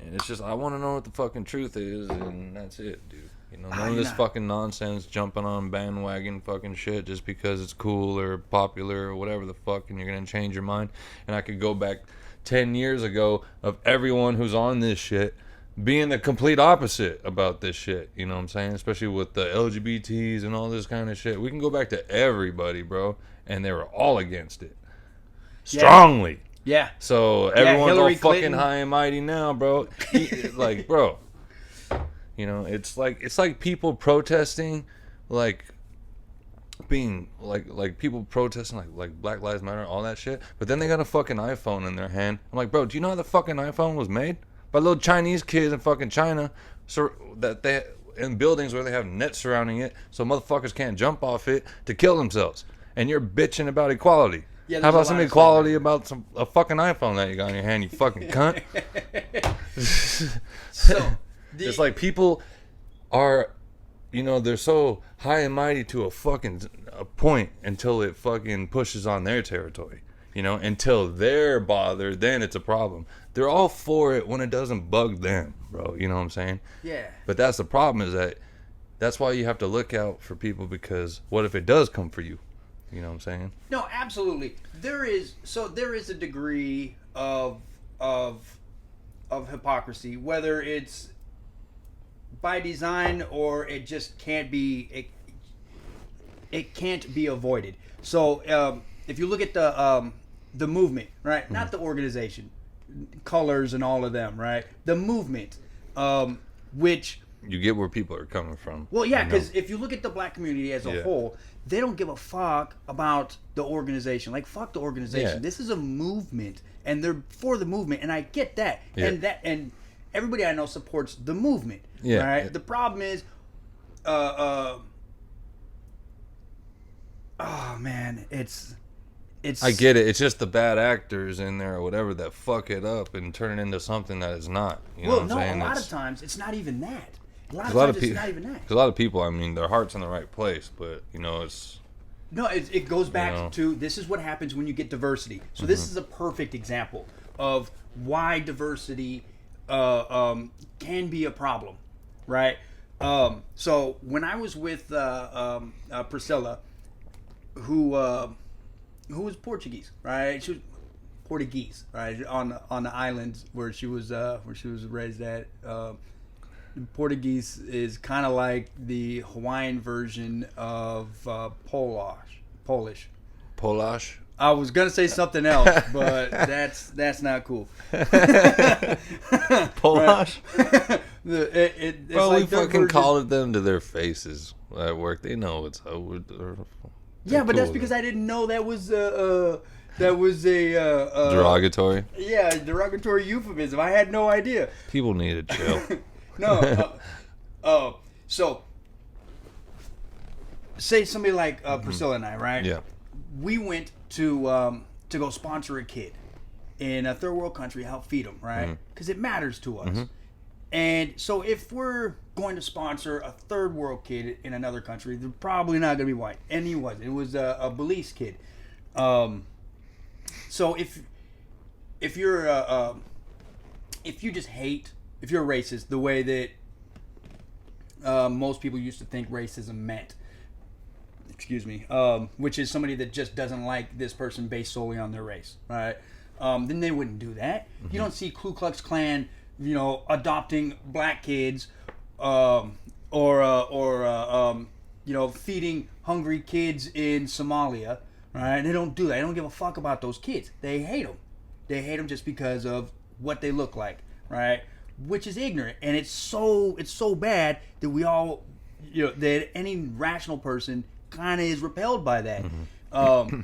And it's just, I want to know what the fucking truth is, and that's it, dude. You know, none of this fucking nonsense, jumping on bandwagon fucking shit just because it's cool or popular or whatever the fuck, and you're gonna change your mind. And I could go back 10 years ago of everyone who's on this shit being the complete opposite about this shit. You know what I'm saying? Especially with the LGBTs and all this kind of shit. We can go back to everybody, bro, and they were all against it. Strongly. Yeah. So everyone's all Hillary fucking Clinton. high and mighty now, bro. Like, bro, you know, it's like people protesting, like being like people protesting like Black Lives Matter, all that shit. But then they got a fucking iPhone in their hand. I'm like, bro, do you know how the fucking iPhone was made? By little Chinese kids in fucking China, so that they in buildings where they have nets surrounding it, so motherfuckers can't jump off it to kill themselves. And you're bitching about equality. Yeah, how about some equality about a fucking iPhone that you got in your hand, you fucking cunt? So it's like people are, you know, they're so high and mighty to a point until it fucking pushes on their territory. You know, until they're bothered, then it's a problem. They're all for it when it doesn't bug them, bro. You know what I'm saying? Yeah. But that's the problem, is that's why you have to look out for people, because what if it does come for you? You know what I'm saying? No, absolutely. There is a degree of hypocrisy, whether it's by design or it just can't be. It can't be avoided. So if you look at the movement, right? Mm-hmm. Not the organization, colors and all of them, right? The movement, which you get where people are coming from. Well, yeah, because if you look at the black community as a whole, they don't give a fuck about the organization. Like, fuck the organization. Yeah. This is a movement, and they're for the movement, and I get that. Yeah. And everybody I know supports the movement. Yeah. Right. Yeah. The problem is, oh man, it's. I get it. It's just the bad actors in there or whatever that fuck it up and turn it into something that it's not. You know what I'm saying? A lot of times it's not even that. A lot of people, I mean, their heart's in the right place, but, you know, it's... No, it goes back to, this is what happens when you get diversity. So this is a perfect example of why diversity can be a problem, right? So when I was with Priscilla, who was Portuguese, right? She was Portuguese, right? On the islands where she was raised at. Portuguese is kind of like the Hawaiian version of Polish. I was gonna say something else, but that's not cool. Polish. Well, like we fucking called them to their faces at work. They know it's yeah, but that's because I didn't know that was a derogatory. Yeah, derogatory euphemism. I had no idea. People need to chill. No. So say somebody like Priscilla and I, right? Yeah. We went to go sponsor a kid in a third world country, help feed them, right? Because it matters to us. Mm-hmm. And so if we're going to sponsor a third world kid in another country, they're probably not going to be white. And he wasn't. It was a Belize kid. So if you're if you just hate, if you're a racist, the way that most people used to think racism meant, which is somebody that just doesn't like this person based solely on their race, right? Then they wouldn't do that. Mm-hmm. You don't see Ku Klux Klan, adopting black kids, or feeding hungry kids in Somalia, right? They don't do that. They don't give a fuck about those kids. They hate them. They hate them just because of what they look like, right? Which is ignorant, and it's so bad that we all, that any rational person kind of is repelled by that. Mm-hmm.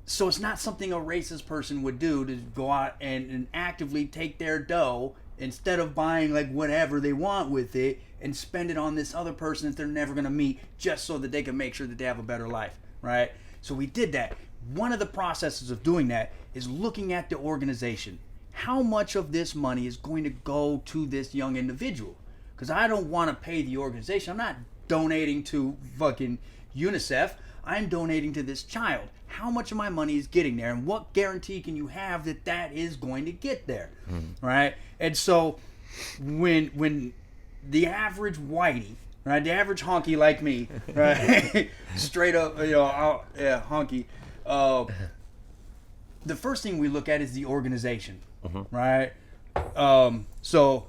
So it's not something a racist person would do, to go out and actively take their dough instead of buying like whatever they want with it and spend it on this other person that they're never going to meet, just so that they can make sure that they have a better life, right? So we did that. One of the processes of doing that is looking at the organization. How much of this money is going to go to this young individual? Because I don't want to pay the organization. I'm not donating to fucking UNICEF. I'm donating to this child. How much of my money is getting there, and what guarantee can you have that that is going to get there, right? And so when the average whitey, right, the average honky like me, right, straight up, honky, the first thing we look at is the organization, right? So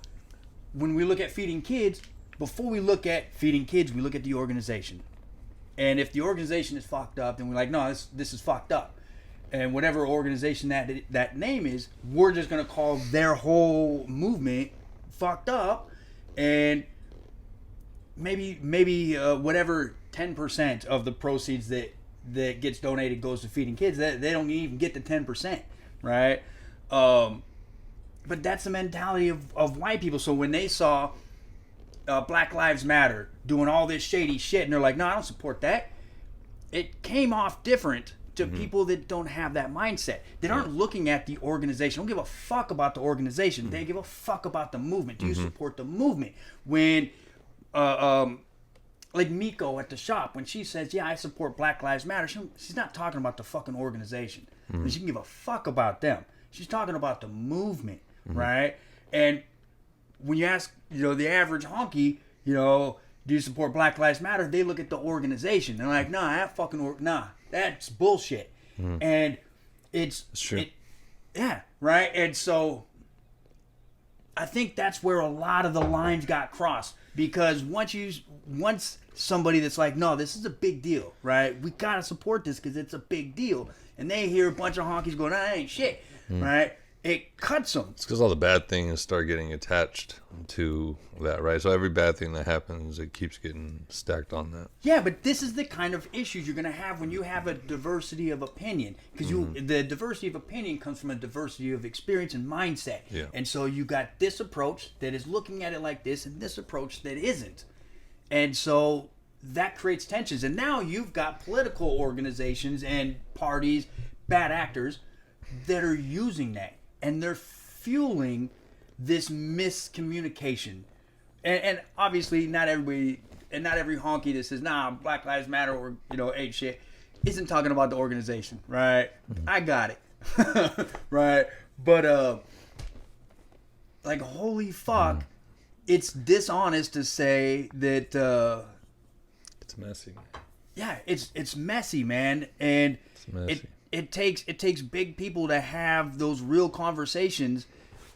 when we look at feeding kids, before we look at feeding kids, we look at the organization. And if the organization is fucked up, then we're like, no, this is fucked up. And whatever organization that name is, we're just going to call their whole movement fucked up. And maybe whatever 10% of the proceeds that gets donated goes to feeding kids, they don't even get the 10%, right? But that's the mentality of white people. So when they saw Black Lives Matter doing all this shady shit, and they're like, no, I don't support that, it came off different to people that don't have that mindset. They aren't looking at the organization. Don't give a fuck about the organization. They give a fuck about the movement. Do you support the movement? When like Miko at the shop, when she says, yeah, I support Black Lives Matter, she's not talking about the fucking organization. She can give a fuck about them. She's talking about the movement, right? And when you ask, the average honky, do you support Black Lives Matter? They look at the organization. They're like, nah, that's bullshit. And it's true. Yeah, right? And so I think that's where a lot of the lines got crossed. Because once somebody that's like, no, this is a big deal, right? We got to support this because it's a big deal. And they hear a bunch of honkies going, that ain't shit, right? It cuts them. It's because all the bad things start getting attached to that, right? So every bad thing that happens, it keeps getting stacked on that. Yeah, but this is the kind of issues you're going to have when you have a diversity of opinion. Because the diversity of opinion comes from a diversity of experience and mindset. Yeah. And so you got this approach that is looking at it like this, and this approach that isn't. And so that creates tensions. And now you've got political organizations and parties, bad actors, that are using that. And they're fueling this miscommunication. And obviously not everybody, and not every honky that says, nah, Black Lives Matter or, ain't shit, isn't talking about the organization, right? I got it. Right? But, like, holy fuck, it's dishonest to say that, it's messy. Yeah, it's messy, man. And it's messy. It takes big people to have those real conversations,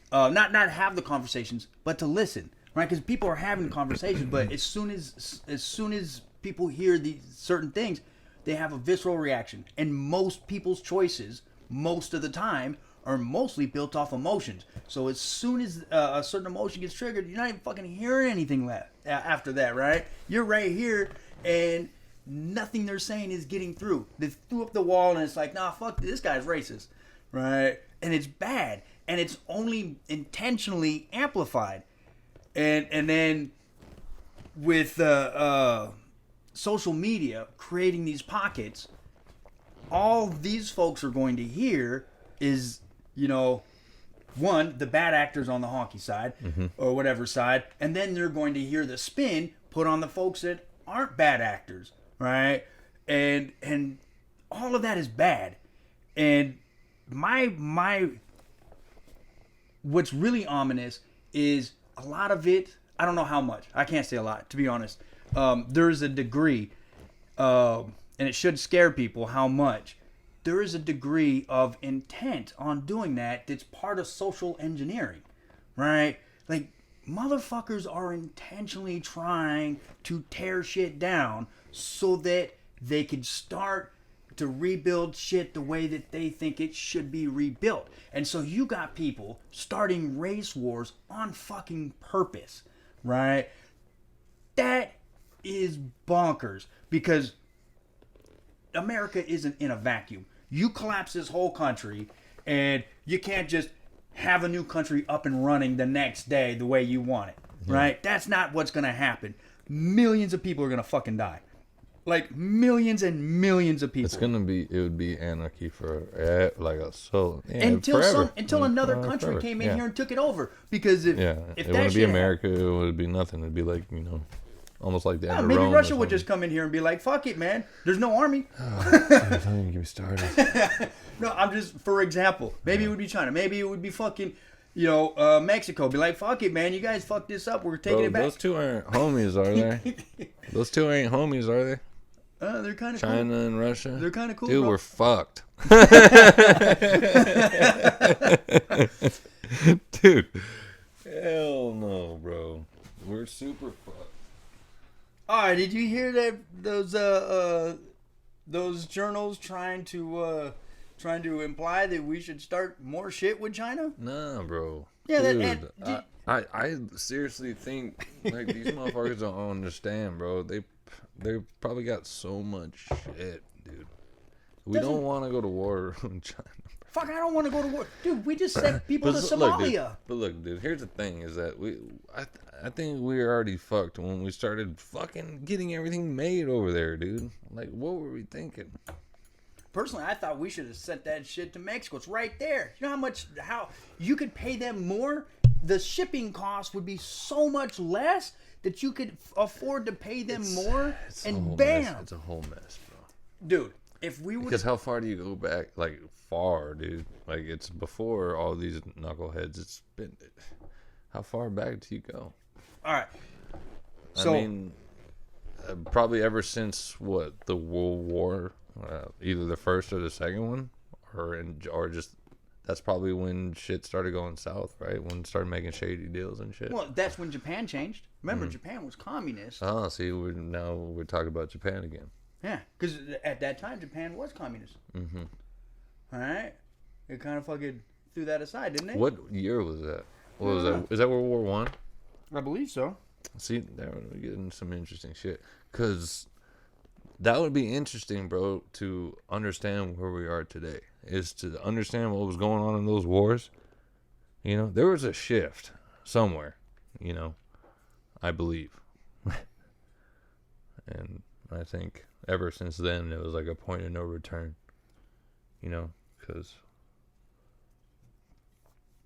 not have the conversations, but to listen, right? Because people are having conversations, but as soon as people hear these certain things, they have a visceral reaction. And most people's choices, most of the time, are mostly built off emotions. So as soon as a certain emotion gets triggered, you're not even fucking hearing anything left after that, right? You're right here, and nothing they're saying is getting through. They threw up the wall, and it's like, nah, fuck, this guy's racist, right? And it's bad, and it's only intentionally amplified. And then with social media creating these pockets, all these folks are going to hear is, one, the bad actors on the honky side or whatever side, and then they're going to hear the spin put on the folks that aren't bad actors. Right, and all of that is bad, and my what's really ominous is a lot of it. I don't know how much. I can't say a lot, to be honest. There's a degree, and it should scare people how much. There is a degree of intent on doing that that's part of social engineering, right? Like, motherfuckers are intentionally trying to tear shit down so that they could start to rebuild shit the way that they think it should be rebuilt. And so you got people starting race wars on fucking purpose, right? That is bonkers, because America isn't in a vacuum. You collapse this whole country, and you can't just have a new country up and running the next day the way you want it, right? That's not what's going to happen. Millions of people are going to fucking die. Like, millions and millions of people. It would be anarchy for, until another country came in here and took it over. Because if it wouldn't be America, it would be nothing. It'd be like, almost like the end of maybe Rome. Russia would just come in here and be like, fuck it, man. There's no army. Don't even get me started. No, I'm just, for example, maybe it would be China. Maybe it would be fucking Mexico. Be like, fuck it, man. You guys fucked this up. We're taking Bro, it back. those two aren't homies, are they? Those two ain't homies, are they? They're kind of cool. China and Russia. They're kind of cool, Dude, bro. we're fucked. Dude, hell no, bro. We're super fucked. All right, did you hear that those journals trying to imply that we should start more shit with China? Nah, bro. Yeah, Dude, I seriously think like these motherfuckers don't understand, bro. They probably got so much shit, dude. We don't want to go to war with China. Fuck, I don't want to go to war, dude. We just sent people to Somalia. Look, dude. Here's the thing: is that I think we were already fucked when we started fucking getting everything made over there, dude. Like, what were we thinking? Personally, I thought we should have sent that shit to Mexico. It's right there. You know how you could pay them more? The shipping cost would be so much less that you could afford to pay them more. And bam, it's a whole mess, bro. Dude, if we would, because how far do you go back? Like far, dude. Like it's before all these knuckleheads. It's been. How far back do you go? All right. So, I mean, probably ever since what the World War, either the first or the second one, or just that's probably when shit started going south, right? When it started making shady deals and shit. Well, that's when Japan changed. Remember, Japan was communist. Oh, see, we're talking about Japan again. Yeah, because at that time Japan was communist. Mm-hmm. All right, it kind of fucking threw that aside, didn't it? What year was that? What was that? Is that World War One? I believe so. See, there we're getting some interesting shit. Cause that would be interesting, bro, to understand where we are today. Is to understand what was going on in those wars. You know, there was a shift somewhere. You know, I believe, and I think ever since then it was like a point of no return. You know, because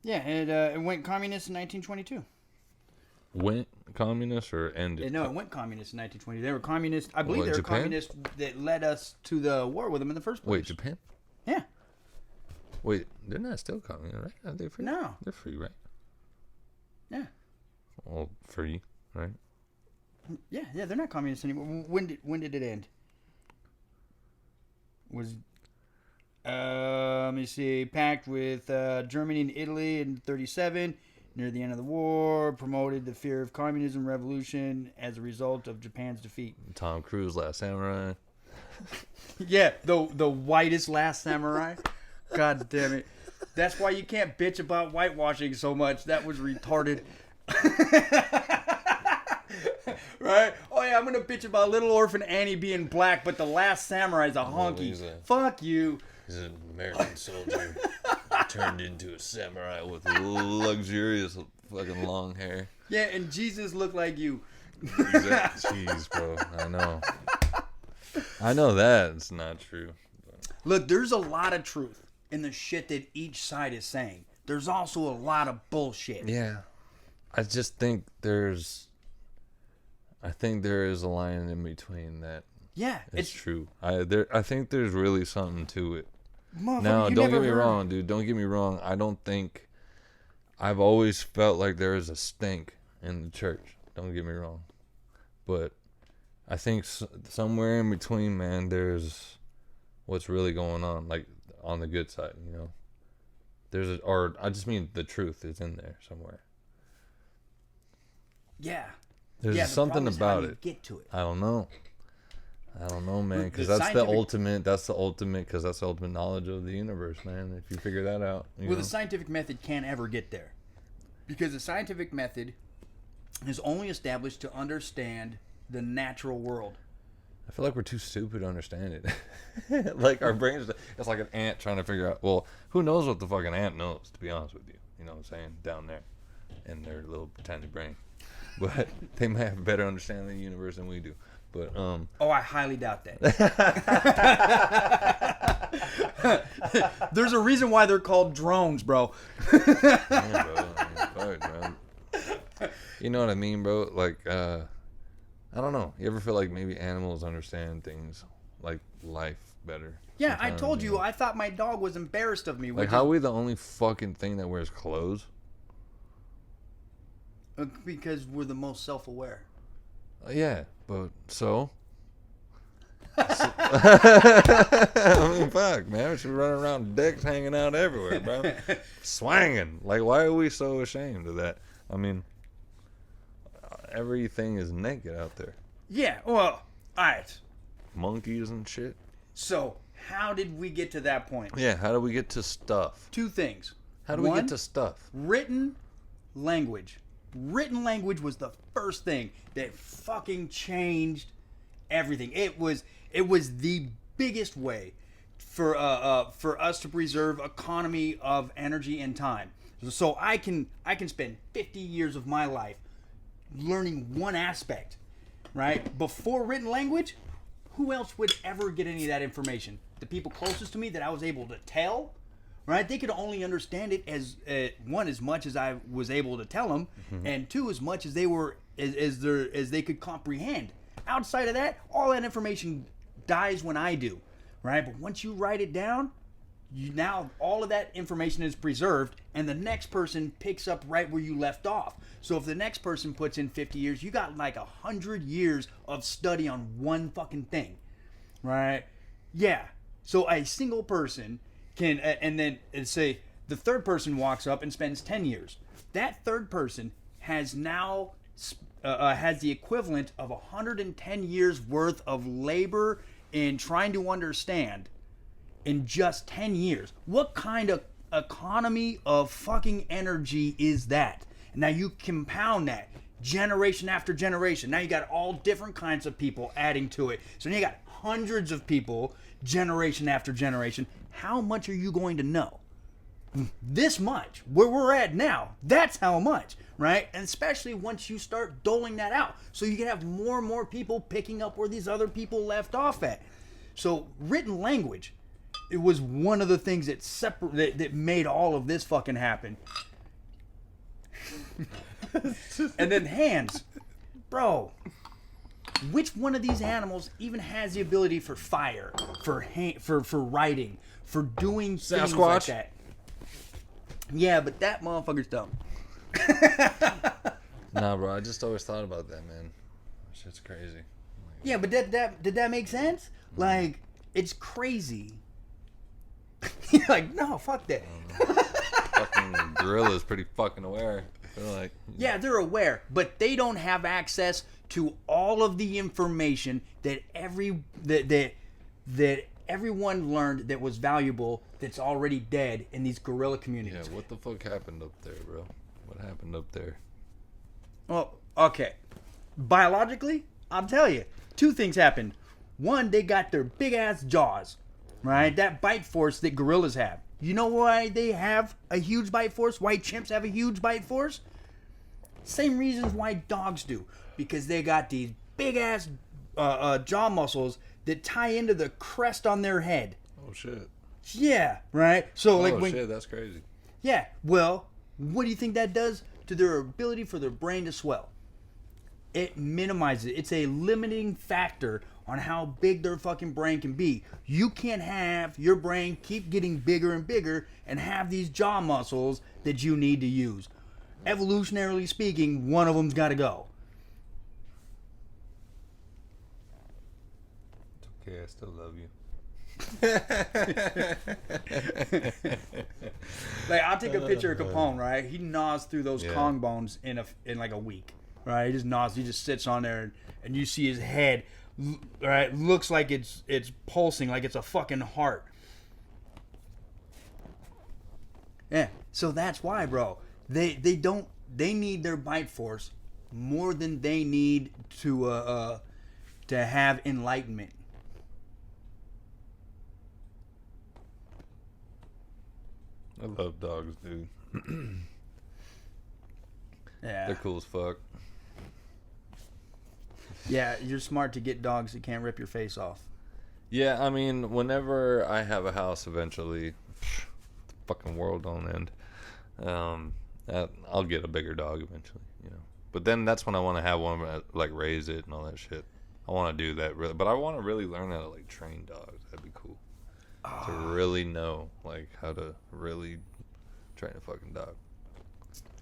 yeah, it went communist in 1922. Went communist or ended? No, it went communist in 1920. They were communist. I believe they were Japan? communists that led us to the war with them in the first place. Wait, Japan? Yeah. Wait, they're not still communist, right? Are they free? No. They're free, right? Yeah. Well, free, right? Yeah, they're not communists anymore. When did it end? Was let me see, pact with Germany and Italy in 1937. Near the end of the war, promoted the fear of communism revolution as a result of Japan's defeat. Tom Cruise, Last Samurai. Yeah, the whitest Last Samurai. God damn it. That's why you can't bitch about whitewashing so much. That was retarded. Right? Oh yeah, I'm gonna bitch about Little Orphan Annie being black, but the Last Samurai is a honky. Fuck you. He's an American soldier turned into a samurai with luxurious fucking long hair. Yeah, and Jesus looked like you. Exactly. Jeez, bro. I know that it's not true. But. Look, there's a lot of truth in the shit that each side is saying. There's also a lot of bullshit. Yeah. I just think there is a line in between that. Yeah, it's true. I think there's really something to it. Now, don't get me wrong, dude. Don't get me wrong. I don't think. I've always felt like there is a stink in the church. Don't get me wrong, but I think somewhere in between, man, there's what's really going on, like on the good side, you know. Or I just mean the truth is in there somewhere. Yeah. There's something about it. Get to it. I don't know, man, because that's the ultimate. Because that's the ultimate knowledge of the universe, man. If you figure that out, the scientific method can't ever get there, because the scientific method is only established to understand the natural world. I feel like we're too stupid to understand it. Like our brains, it's like an ant trying to figure out. Well, who knows what the fucking ant knows? To be honest with you, you know what I'm saying? Down there, in their little tiny brain, but they might have a better understanding of the universe than we do. But I highly doubt that. There's a reason why they're called drones, bro. Yeah, bro. Fuck, bro. You know what I mean, bro? Like, I don't know. You ever feel like maybe animals understand things like life better? Yeah, I told you. I thought my dog was embarrassed of me. Like, how are we the only fucking thing that wears clothes? Because we're the most self-aware. Yeah, but so. I mean, fuck, man. We should run around dicks hanging out everywhere, bro. Swanging. Like, why are we so ashamed of that? I mean, everything is naked out there. Yeah, well, alright. Monkeys and shit. So, how did we get to that point? Yeah, how do we get to stuff? Two things. How do we get to stuff? Written language. Written language was the first thing that fucking changed everything. It was the biggest way for us to preserve economy of energy and time. So I can spend 50 years of my life learning one aspect, right? Before written language, who else would ever get any of that information? The people closest to me that I was able to tell, right? They could only understand it as one, as much as I was able to tell them, and two, as much as they were as they could comprehend. Outside of that, all that information dies when I do, right? But once you write it down, now all of that information is preserved, and the next person picks up right where you left off. So if the next person puts in 50 years, you got like 100 years of study on one fucking thing, right? Yeah. So a single person can, and then say the third person walks up and spends 10 years. That third person has now has the equivalent of 110 years worth of labor in trying to understand in just 10 years. What kind of economy of fucking energy is that? Now you compound that generation after generation. Now you got all different kinds of people adding to it. So now you got hundreds of people generation after generation. How much are you going to know? This much. Where we're at now, that's how much, right? And especially once you start doling that out. So you can have more and more people picking up where these other people left off at. So written language, it was one of the things that made all of this fucking happen. And then hands. Bro, which one of these animals even has the ability for fire, for writing, for doing things like that? Yeah, but that motherfucker's dumb. Nah, bro, I just always thought about that, man. Shit's crazy. Yeah, but did that make sense? Like, it's crazy. You're like, no, fuck that. Fucking gorilla's pretty fucking aware. They're like, yeah, they're aware, but they don't have access to all of the information that everyone learned that was valuable that's already dead in these gorilla communities. yeah, what the fuck happened up there, bro? What happened up there? Well, okay. Biologically, I'll tell you, two things happened. One, they got their big ass jaws, right? That bite force that gorillas have. You know why they have a huge bite force? Why chimps have a huge bite force? Same reasons why dogs do. Because they got these big ass jaw muscles that tie into the crest on their head. Oh shit. Yeah, right? So Shit, that's crazy. Yeah, well, what do you think that does to their ability for their brain to swell? It minimizes it. It's a limiting factor on how big their fucking brain can be. You can't have your brain keep getting bigger and bigger and have these jaw muscles that you need to use. Evolutionarily speaking, one of them's got to go. It's okay, I still love you. Like, I'll take a picture of Capone, right? He gnaws through those Kong bones in like a week, right? He just gnaws. He just sits on there, and you see his head, right? Looks like it's pulsing, like it's a fucking heart. Yeah. So that's why, bro. They need their bite force more than they need to have enlightenment. I love dogs, dude. Yeah. They're cool as fuck. Yeah, you're smart to get dogs that can't rip your face off. Yeah, I mean, whenever I have a house eventually, the fucking world don't end. I'll get a bigger dog eventually, you know. But then that's when I want to have one, like, raise it and all that shit. I want to do that, really. But I want to really learn how to, like, train dogs. That'd be cool. To really know, like, how to really train a fucking dog.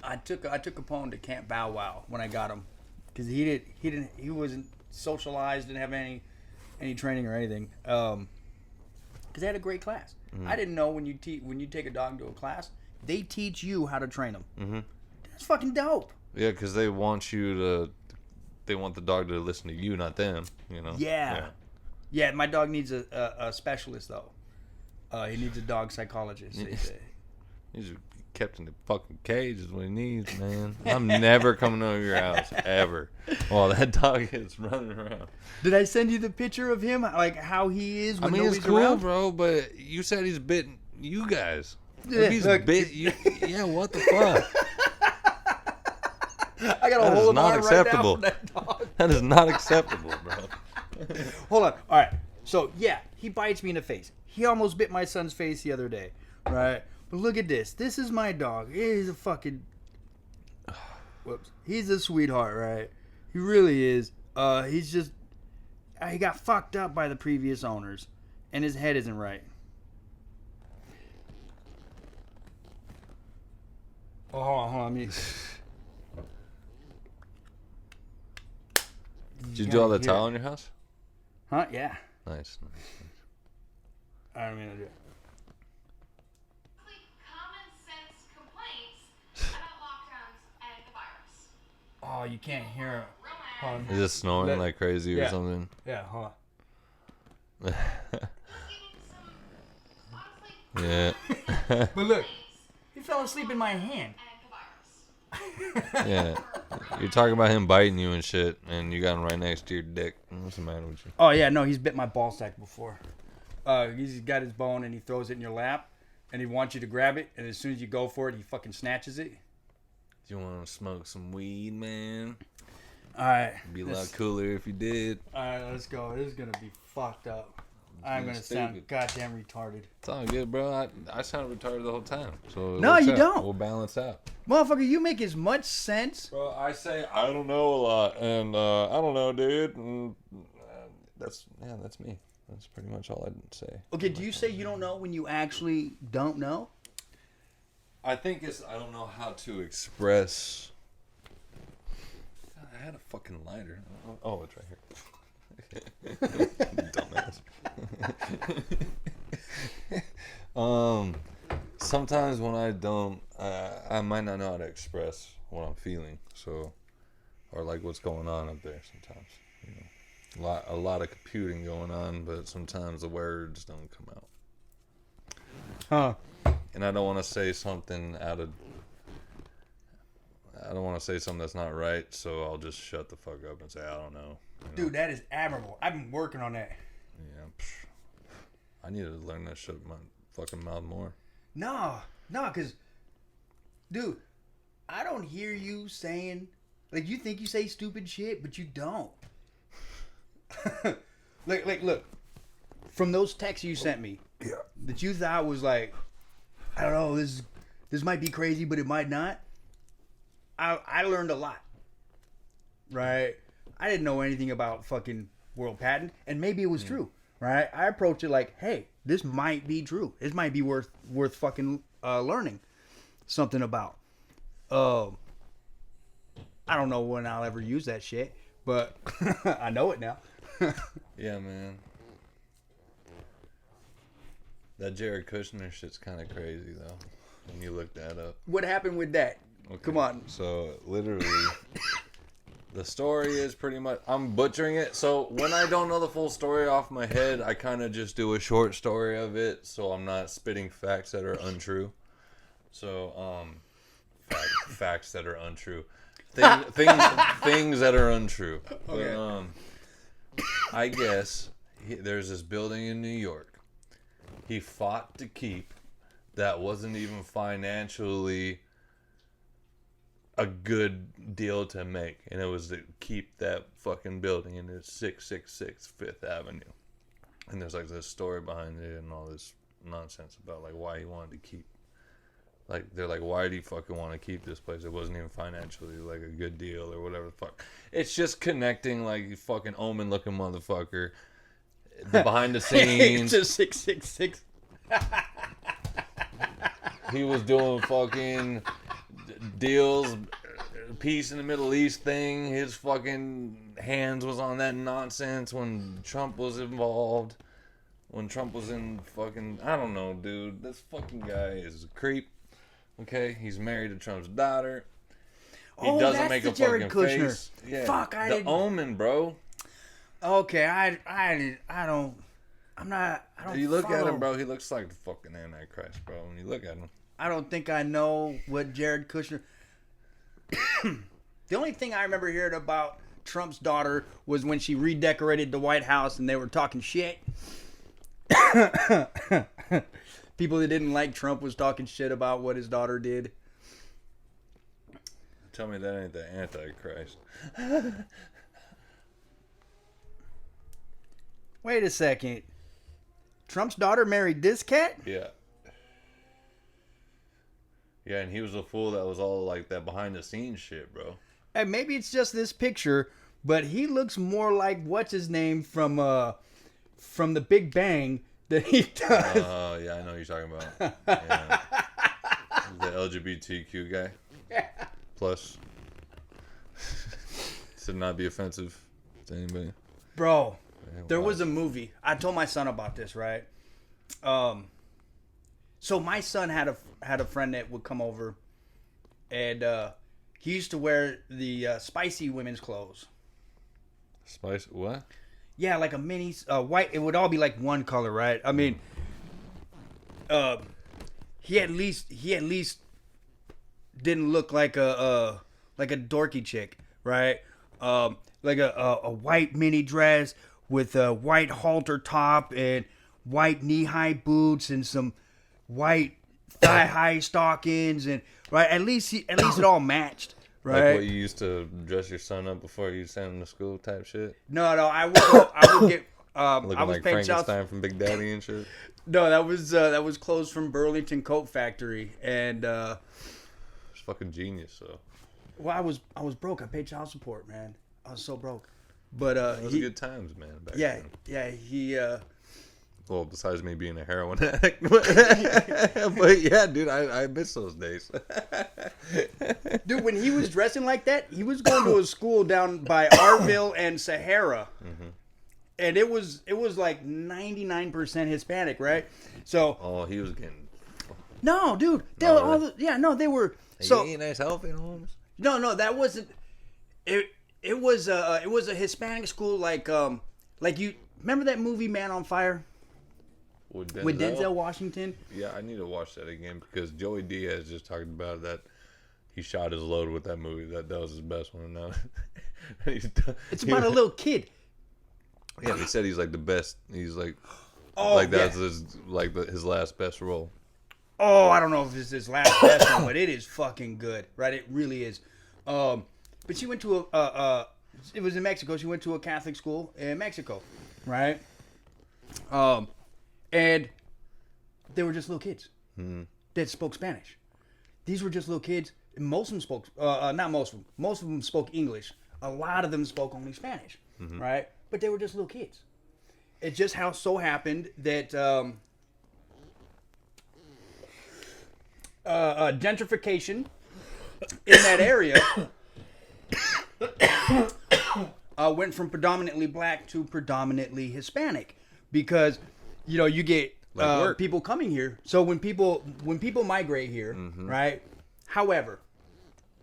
I took Capone to Camp Bow Wow when I got him, because he wasn't socialized, didn't have any training or anything. Because they had a great class. I didn't know when you take a dog to a class, they teach you how to train them. Mm-hmm. That's fucking dope. Yeah, because they want the dog to listen to you, not them. You know. Yeah. My dog needs a specialist though. He needs a dog psychologist. They say. He's kept in the fucking cage is what he needs, man. I'm never coming over your house ever while that dog is running around. Did I send you the picture of him, like how he is when nobody's it's cool, around? bro, but you said he's bitten you guys. Yeah, if he's bit you, yeah, what the fuck? I got a whole arm right now from that dog. That is not acceptable, bro. Hold on. All right. So, yeah, he bites me in the face. He almost bit my son's face the other day, right? But look at this. This is my dog. He's a fucking... Whoops. He's a sweetheart, right? He really is. He's just... He got fucked up by the previous owners, and his head isn't right. Oh, hold on. Did you do all the tile in your house? Huh? Yeah. Nice. I don't mean to do it. Common sense complaints about lockdowns and the virus. Oh, you can't hear it. Is it snoring like crazy or something? Yeah, hold on. Yeah. But look, he fell asleep in my hand. Yeah. You're talking about him biting you and shit, and you got him right next to your dick. What's the matter with you? Oh, yeah, no, he's bit my ball sack before. He's got his bone, and he throws it in your lap, and he wants you to grab it, and as soon as you go for it, he fucking snatches it. Do you want to smoke some weed, man? All right. It'd be a lot cooler if you did. All right, let's go. This is going to be fucked up. I'm going to sound goddamn retarded. It's all good, bro. I sound retarded the whole time. So no, you don't. We'll balance out. Motherfucker, you make as much sense. Bro, I say I don't know a lot, and I don't know, dude. And, that's me. That's pretty much all I'd say. Okay, do you say you don't know when you actually don't know? I think I don't know how to express. I had a fucking lighter. Oh, it's right here. Dumbass. Sometimes when I don't, I might not know how to express what I'm feeling. So, or like what's going on up there. Sometimes, you know, a lot of computing going on, but sometimes the words don't come out. Huh? And I don't want to say something I don't want to say something that's not right, so I'll just shut the fuck up and say I don't know. Dude, that is admirable. I've been working on that. Yeah, I need to learn that shit with my fucking mouth more. No, because, dude, I don't hear you saying, like, you think you say stupid shit, but you don't. Look, from those texts you sent me, that you thought was like, I don't know, this might be crazy, but it might not. I learned a lot, right? I didn't know anything about fucking world patent, and maybe it was true, right? I approached it like, hey, this might be true. This might be worth fucking learning something about. I don't know when I'll ever use that shit, but I know it now. Yeah, man. That Jared Kushner shit's kind of crazy, though, when you look that up. What happened with that? Okay. Come on. So, literally, the story is pretty much... I'm butchering it. So, when I don't know the full story off my head, I kind of just do a short story of it, so I'm not spitting facts that are untrue. So, facts that are untrue. Things that are untrue. Okay. But, I guess there's this building in New York he fought to keep that wasn't even financially a good deal to make, and it was to keep that fucking building in the 666 Fifth Avenue. And there's like this story behind it and all this nonsense about like why he wanted to keep, like they're like, why do you fucking want to keep this place? It wasn't even financially like a good deal or whatever the fuck. It's just connecting like you fucking Omen looking motherfucker, the behind the scenes. It's a 666. He was doing fucking deals, peace in the Middle East thing. His fucking hands was on that nonsense when Trump was involved. When Trump was in fucking, I don't know, dude. This fucking guy is a creep. Okay, he's married to Trump's daughter. He doesn't that's make the a Jared fucking Kushner. face. Yeah. Fuck, I the didn't. Omen, bro. Okay, I don't. I'm not. I don't. You look at follow. him, bro. He looks like the fucking Antichrist, bro. When you look at him. I don't think I know what Jared Kushner. The only thing I remember hearing about Trump's daughter was when she redecorated the White House and they were talking shit. People that didn't like Trump was talking shit about what his daughter did. Tell me that ain't the Antichrist. Wait a second. Trump's daughter married this cat? Yeah. Yeah, and he was a fool that was all like that behind the scenes shit, bro. Hey, maybe it's just this picture, but he looks more like what's his name from The Big Bang than he does. Oh, yeah, I know what you're talking about. Yeah. The LGBTQ guy. Plus. To not be offensive to anybody. Bro, Yeah, there wow. was a movie. I told my son about this, right? So my son had a friend that would come over, and he used to wear the spicy women's clothes. Spice? What? Yeah, like a mini white. It would all be like one color, right? I mean, he at least didn't look like a dorky chick, right? Like a white mini dress with a white halter top and white knee-high boots and some white thigh-high stockings, and right. At least it all matched, right? Like what you used to dress your son up before you sent him to school type shit? No, I would get. Looking I was like paying child. Frankenstein from Big Daddy and shit? No, that was clothes from Burlington Coat Factory, and It's fucking genius, so. well, I was broke. I paid child support, man. I was so broke. But Those were good times, man. Back yeah, then. he. Well, besides me being a heroin addict. But yeah, dude, I miss those days. Dude, when he was dressing like that, he was going to a school down by Arville and Sahara. Mm-hmm. And it was like 99% Hispanic, right? So Oh, he was getting. no, dude, they No, were really? all they were so He ain't as healthy, Holmes. no, that wasn't it. It was a Hispanic school like you remember that movie Man on Fire With with Denzel Washington? Yeah, I need to watch that again because Joey Diaz just talked about that. He shot his load with that movie. That was his best one. Now It's about a little kid. Yeah, they said he's like the best. He's like, Oh, like yeah. that's his last best role. Oh, I don't know if it's his last best one, but it is fucking good, right? It really is. But she went to it was in Mexico. She went to a Catholic school in Mexico, right? And they were just little kids that spoke Spanish. These were just little kids. Most of them spoke, not most of them. Most of them spoke English. A lot of them spoke only Spanish, right? But they were just little kids. It just so happened that gentrification in that area went from predominantly black to predominantly Hispanic, because you get Like people coming here. So when people migrate here, right? However,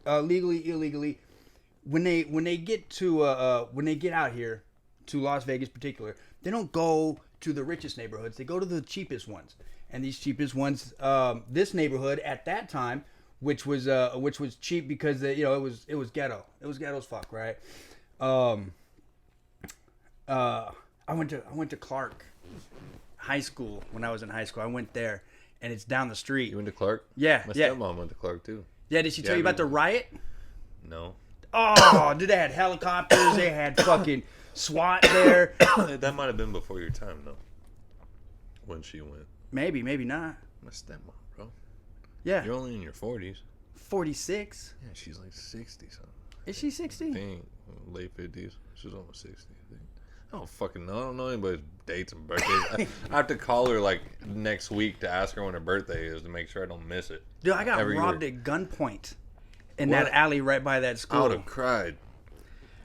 legally, illegally, when they get to when they get out here to Las Vegas, in particular, they don't go to the richest neighborhoods. They go to the cheapest ones, and these cheapest ones, this neighborhood at that time, which was cheap because it was ghetto. It was ghetto as fuck, right? I went to Clark High School when I was in high school. I went there, and it's down the street. You went to Clark? Yeah, My yeah. stepmom went to Clark too. Yeah, did she tell you about the riot? No. Oh, dude, they had helicopters. They had fucking SWAT there. That might have been before your time, though. When she went. Maybe not. My stepmom, bro. Yeah, You're only in your 40s. 46. Yeah, she's like 60 something. Is she 60? I think late 50s. She's almost 60, I think. I don't fucking know. I don't know anybody's dates and birthdays. I have to call her like next week to ask her when her birthday is to make sure I don't miss it. Dude, I got Every robbed year. at gunpoint in What? that alley right by that I would school. have cried.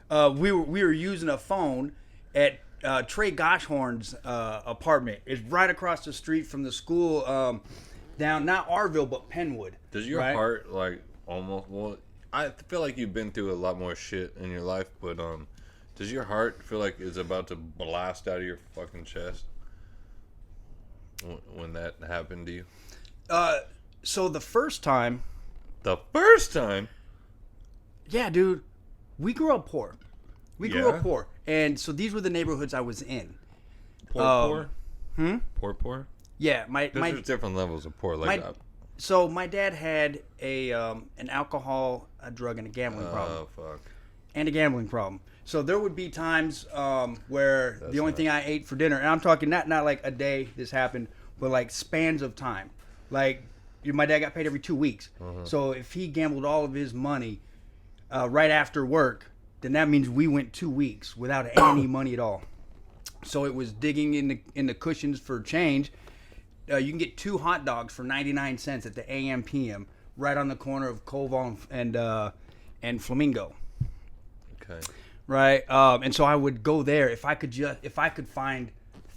We were using a phone at Trey Goshorn's apartment. It's right across the street from the school, down not Arville but Penwood. Does your right? heart like almost? Well, I feel like you've been through a lot more shit in your life, but does your heart feel like it's about to blast out of your fucking chest when that happened to you? So the first time, yeah, dude, we grew up poor. We grew Yeah? up poor, and so these were the neighborhoods I was in. Poor? Poor? Yeah, There's different levels of poor. Like, so my dad had an alcohol, a drug, and a gambling problem. oh fuck. And a gambling problem. So there would be times where the only thing I ate for dinner, and I'm talking not like a day this happened, but like spans of time. Like my dad got paid every 2 weeks. So if he gambled all of his money right after work, then that means we went 2 weeks without any money at all. So it was digging in the cushions for change. You can get 2 hot dogs for 99 cents at the AM PM right on the corner of Koval and Flamingo. Okay. Right, and so I would go there if I could find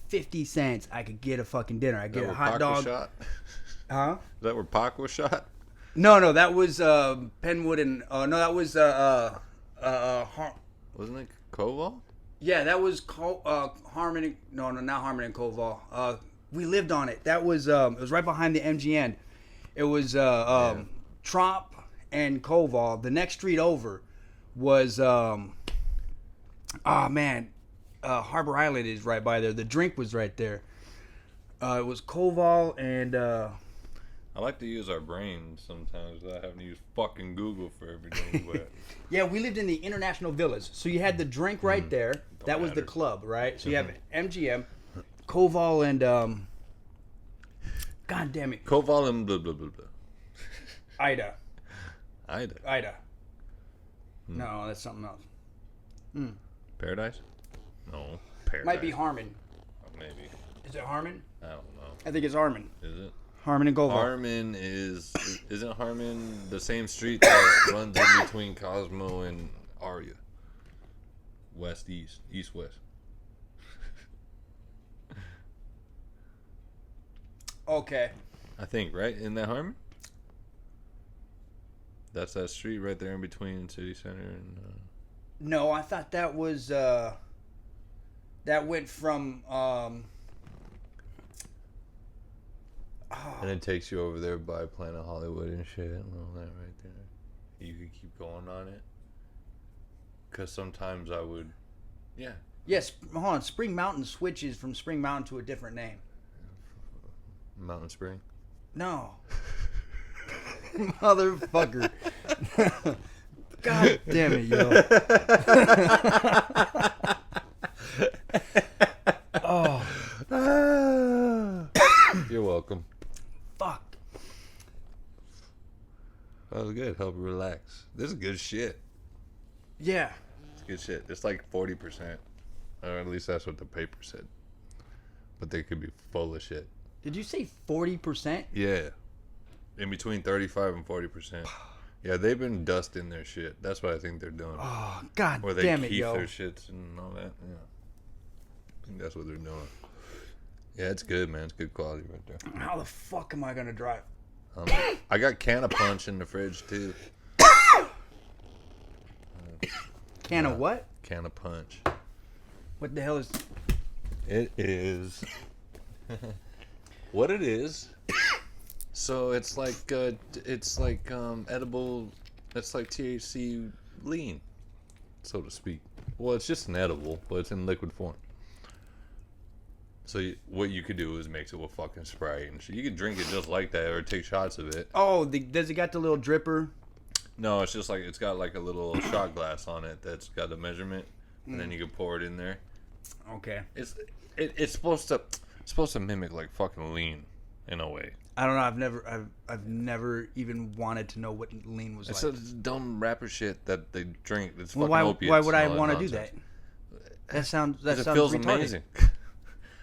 50 cents, I could get a fucking dinner. I get a hot dog. Shot? Huh? Is that where Pac was shot? No, that was Penwood and no, that was Wasn't it Koval? yeah, that was Harmon. No, not Harmon and Koval. We lived on it. That was it was right behind the MGN. It was Trop and Koval. The next street over was Harbor Island is right by there. The drink was right there. It was Koval and I like to use our brains sometimes without having to use fucking Google for everything. But yeah, we lived in the International Villas. So you had the drink right there. That was the matter. club, right? So you have MGM, Koval, and God damn it, Koval and blah blah blah blah. Ida. Ida. No, that's something else. Paradise? No. Paradise. Might be Harmon. Maybe. Is it Harmon? I don't know. I think it's Harmon. Is it? Harmon and Koval. Harmon isn't Harmon the same street that runs in between Cosmo and Aria? West, east, west. Okay. I think, right? Isn't that Harmon? That's that street right there in between City Center and. No, I thought that was that went from And it takes you over there by Planet Hollywood and shit and all that right there. You could keep going on it. Because sometimes I would. Yeah. yes, hold on. Spring Mountain switches from Spring Mountain to a different name. Mountain Spring. No. Motherfucker. God damn it, yo. Oh. You're welcome. Fuck. That was good. Help relax. This is good shit. Yeah. It's good shit. It's like 40%. Or at least that's what the paper said. But they could be full of shit. Did you say 40%? Yeah. In between 35 and 40%. Yeah, they've been dusting their shit. That's what I think they're doing. Oh, God Or they damn it, keep yo. their shits and all that. Yeah. I think that's what they're doing. Yeah, it's good, man. It's good quality right there. How the fuck am I going to drive? I got Can of Punch in the fridge, too. Can of what? Can of Punch. What the hell is... It is... what it is... So it's like edible. It's like THC lean, so to speak. Well, it's just an edible, but it's in liquid form. So what you could do is mix it with fucking Sprite and shit. You could drink it just like that, or take shots of it. Oh, does it got the little dripper? No, it's just like it's got like a little shot glass on it that's got a measurement, and then you can pour it in there. Okay. It's supposed to mimic like fucking lean in a way. I don't know. I've never even wanted to know what lean was It's like. a dumb rapper shit that they drink. It's Well, fucking why opiates would I and all want to do nonsense. that? That sounds It feels retarded. amazing.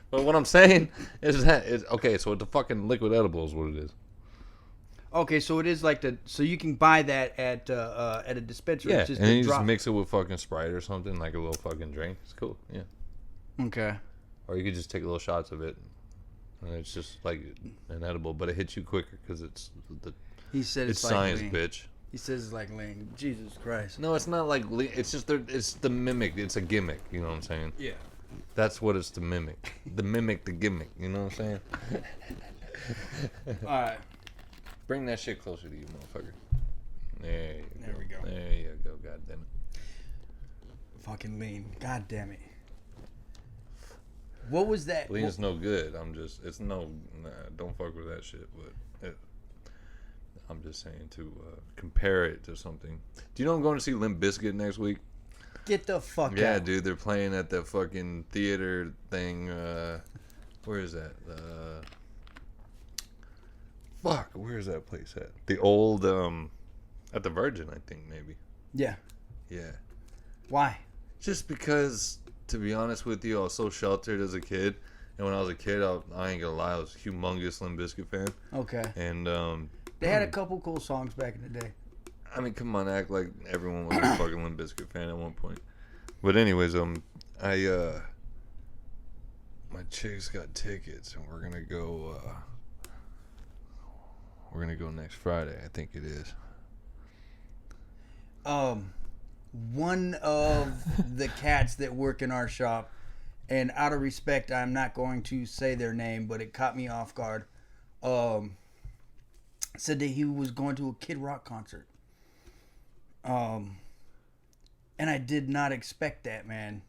But what I'm saying is that it's okay. So it's a fucking liquid edible is what it is. Okay, so it is like so you can buy that at a dispensary. Yeah, It's just and a you just drop. mix it with fucking Sprite or something, like a little fucking drink. It's cool. Yeah. Okay. Or you could just take little shots of it. And it's just like an edible, but it hits you quicker because He said it's like science, lean. bitch. He says it's like lean. Jesus Christ. No, it's not like it's just it's the mimic. It's a gimmick. You know what I'm saying? Yeah. That's what it's to mimic. The mimic, the gimmick. You know what I'm saying? All right. Bring that shit closer to you, motherfucker. There we go. There you go. God damn it. Fucking lean. God damn it. What was that? Lean's no good. It's nah, don't fuck with that shit. But I'm just saying to compare it to something. Do you know I'm going to see Limp Bizkit next week? Get the fuck out. Yeah, dude, they're playing at the fucking theater thing. Where is that? Fuck, where is that place at? The old, at the Virgin, I think, maybe. Yeah. Yeah. Why? Just because, to be honest with you, I was so sheltered as a kid. And when I was a kid, I ain't gonna lie, I was a humongous Limp Bizkit fan. Okay. And, they had a couple cool songs back in the day. I mean, come on, act like everyone was a fucking Limp Bizkit fan at one point. But anyways, my chick's got tickets, and we're gonna go. We're gonna go next Friday. I think it is. One of the cats that work in our shop, and out of respect, I'm not going to say their name, but it caught me off guard. Said that he was going to a Kid Rock concert. And I did not expect that, man.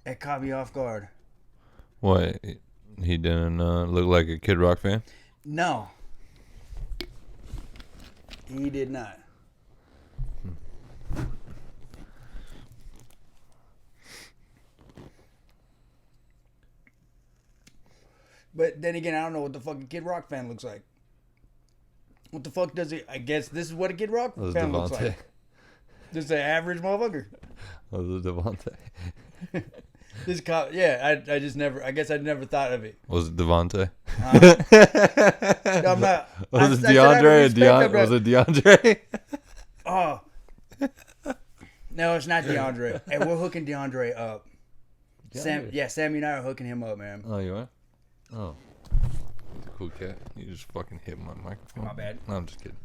It caught me off guard. What? He didn't look like a Kid Rock fan? No. He did not. But then again, I don't know what the fuck a Kid Rock fan looks like. What the fuck does it? I guess this is what a Kid Rock fan looks like. Just an average motherfucker. Was it Devontae? This cop, yeah. I just never. I guess I never thought of it. Was it Devontae? No, I'm not. Was it DeAndre? Was it DeAndre? Oh. No, it's not DeAndre. Hey, we're hooking DeAndre up. DeAndre. Sammy and I are hooking him up, man. Oh, you are? Oh. He's a cool cat. You just fucking hit my microphone. My bad. No, I'm just kidding.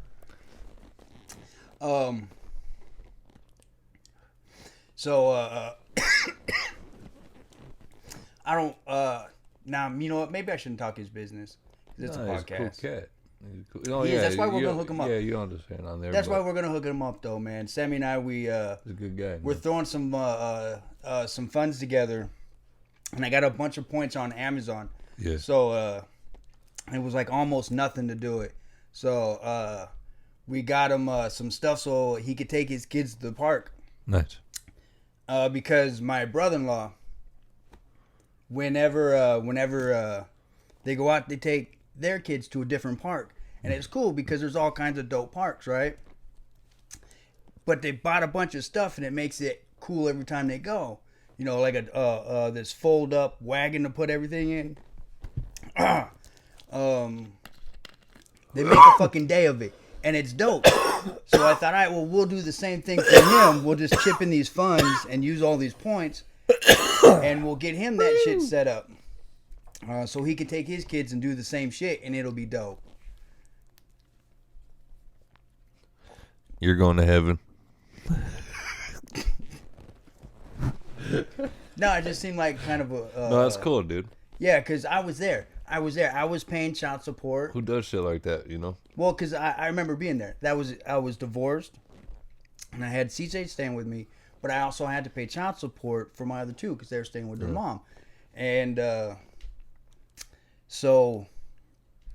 So, I don't, now, you know what? Maybe I shouldn't talk his business. 'Cause it's a podcast. He's a cool cat. He's cool. Oh, Yeah, that's why we're gonna hook him up. Yeah, you understand on there. That's why we're going to hook him up, though, man. Sammy and I, He's a good guy. we're throwing some funds together. And I got a bunch of points on Amazon. Yeah. So, it was like almost nothing to do it. So, we got him some stuff so he could take his kids to the park. Nice. Because my brother-in-law, whenever they go out, they take their kids to a different park. And it's cool because there's all kinds of dope parks, right? But they bought a bunch of stuff and it makes it cool every time they go. You know, like this fold-up wagon to put everything in. They make a fucking day of it. And it's dope. So I thought, all right, well, we'll do the same thing for him. We'll just chip in these funds and use all these points. And we'll get him that shit set up. So he can take his kids and do the same shit, and it'll be dope. You're going to heaven. No, it just seemed like kind of a... No, that's cool, dude. Yeah, because I was there. I was paying child support. Who does shit like that, you know? Well, because I remember being there. I was divorced, and I had CJ staying with me, but I also had to pay child support for my other two because they were staying with their mom. And so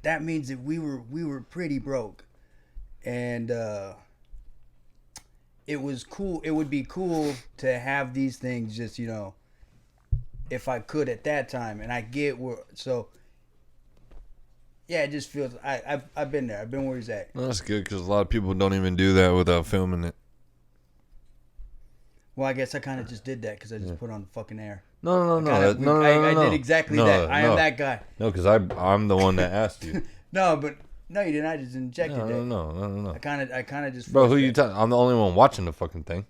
that means that we were pretty broke. And it was cool. It would be cool to have these things just, you know, if I could at that time. And I get where, so yeah, it just feels, I've been there. I've been where he's at. Well, that's good because a lot of people don't even do that without filming it. Well, I guess I kind of just did that because I just put on the fucking air. No. I did exactly that. I am that guy. No, because I'm the one that asked you. No, but No, you didn't. I just injected it. No. I kind of just. Bro, who forced you it. talking? I'm the only one watching the fucking thing.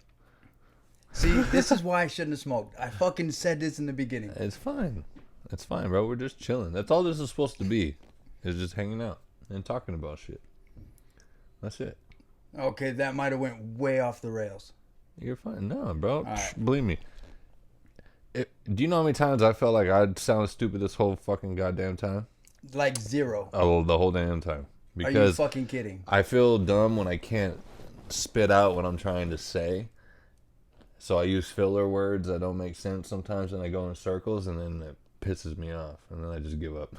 See, this is why I shouldn't have smoked. I fucking said this in the beginning. It's fine. It's fine, bro. We're just chilling. That's all this is supposed to be. Is just hanging out and talking about shit. That's it. Okay, that might have went way off the rails. You're fine. No, bro. right. Believe me. Do you know how many times I felt like I sounded stupid this whole fucking goddamn time? Like 0. Oh, the whole damn time. Are you Because fucking kidding? I feel dumb when I can't spit out what I'm trying to say. So I use filler words that don't make sense sometimes, and I go in circles, and then it pisses me off, and then I just give up.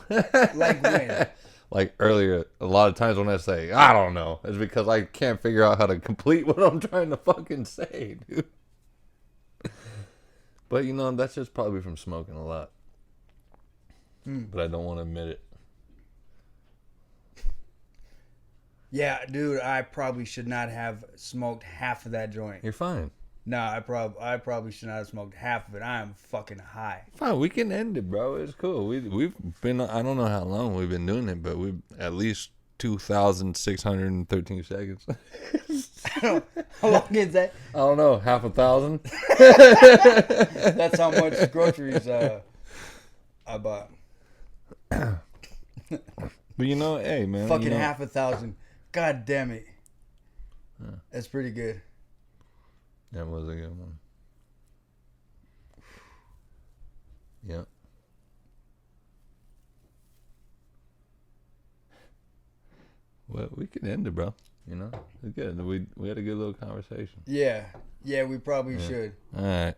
Like when? Like earlier, a lot of times when I say, I don't know, it's because I can't figure out how to complete what I'm trying to fucking say, dude. But, you know, that's just probably from smoking a lot. But I don't want to admit it. Yeah, dude, I probably should not have smoked half of that joint. You're fine. No, I probably should not have smoked half of it. I am fucking high. Fine, we can end it, bro. It's cool. We've been, I don't know how long we've been doing it, but we've at least 2,613 seconds. How long is that? I don't know, half a thousand. That's how much groceries I bought. But you know, hey man, Fucking you know, half a thousand. God damn it. That's pretty good. That was a good one. Yep. Well, we could end it, bro. You know, it's good. We had a good little conversation. Yeah, we probably should. All right.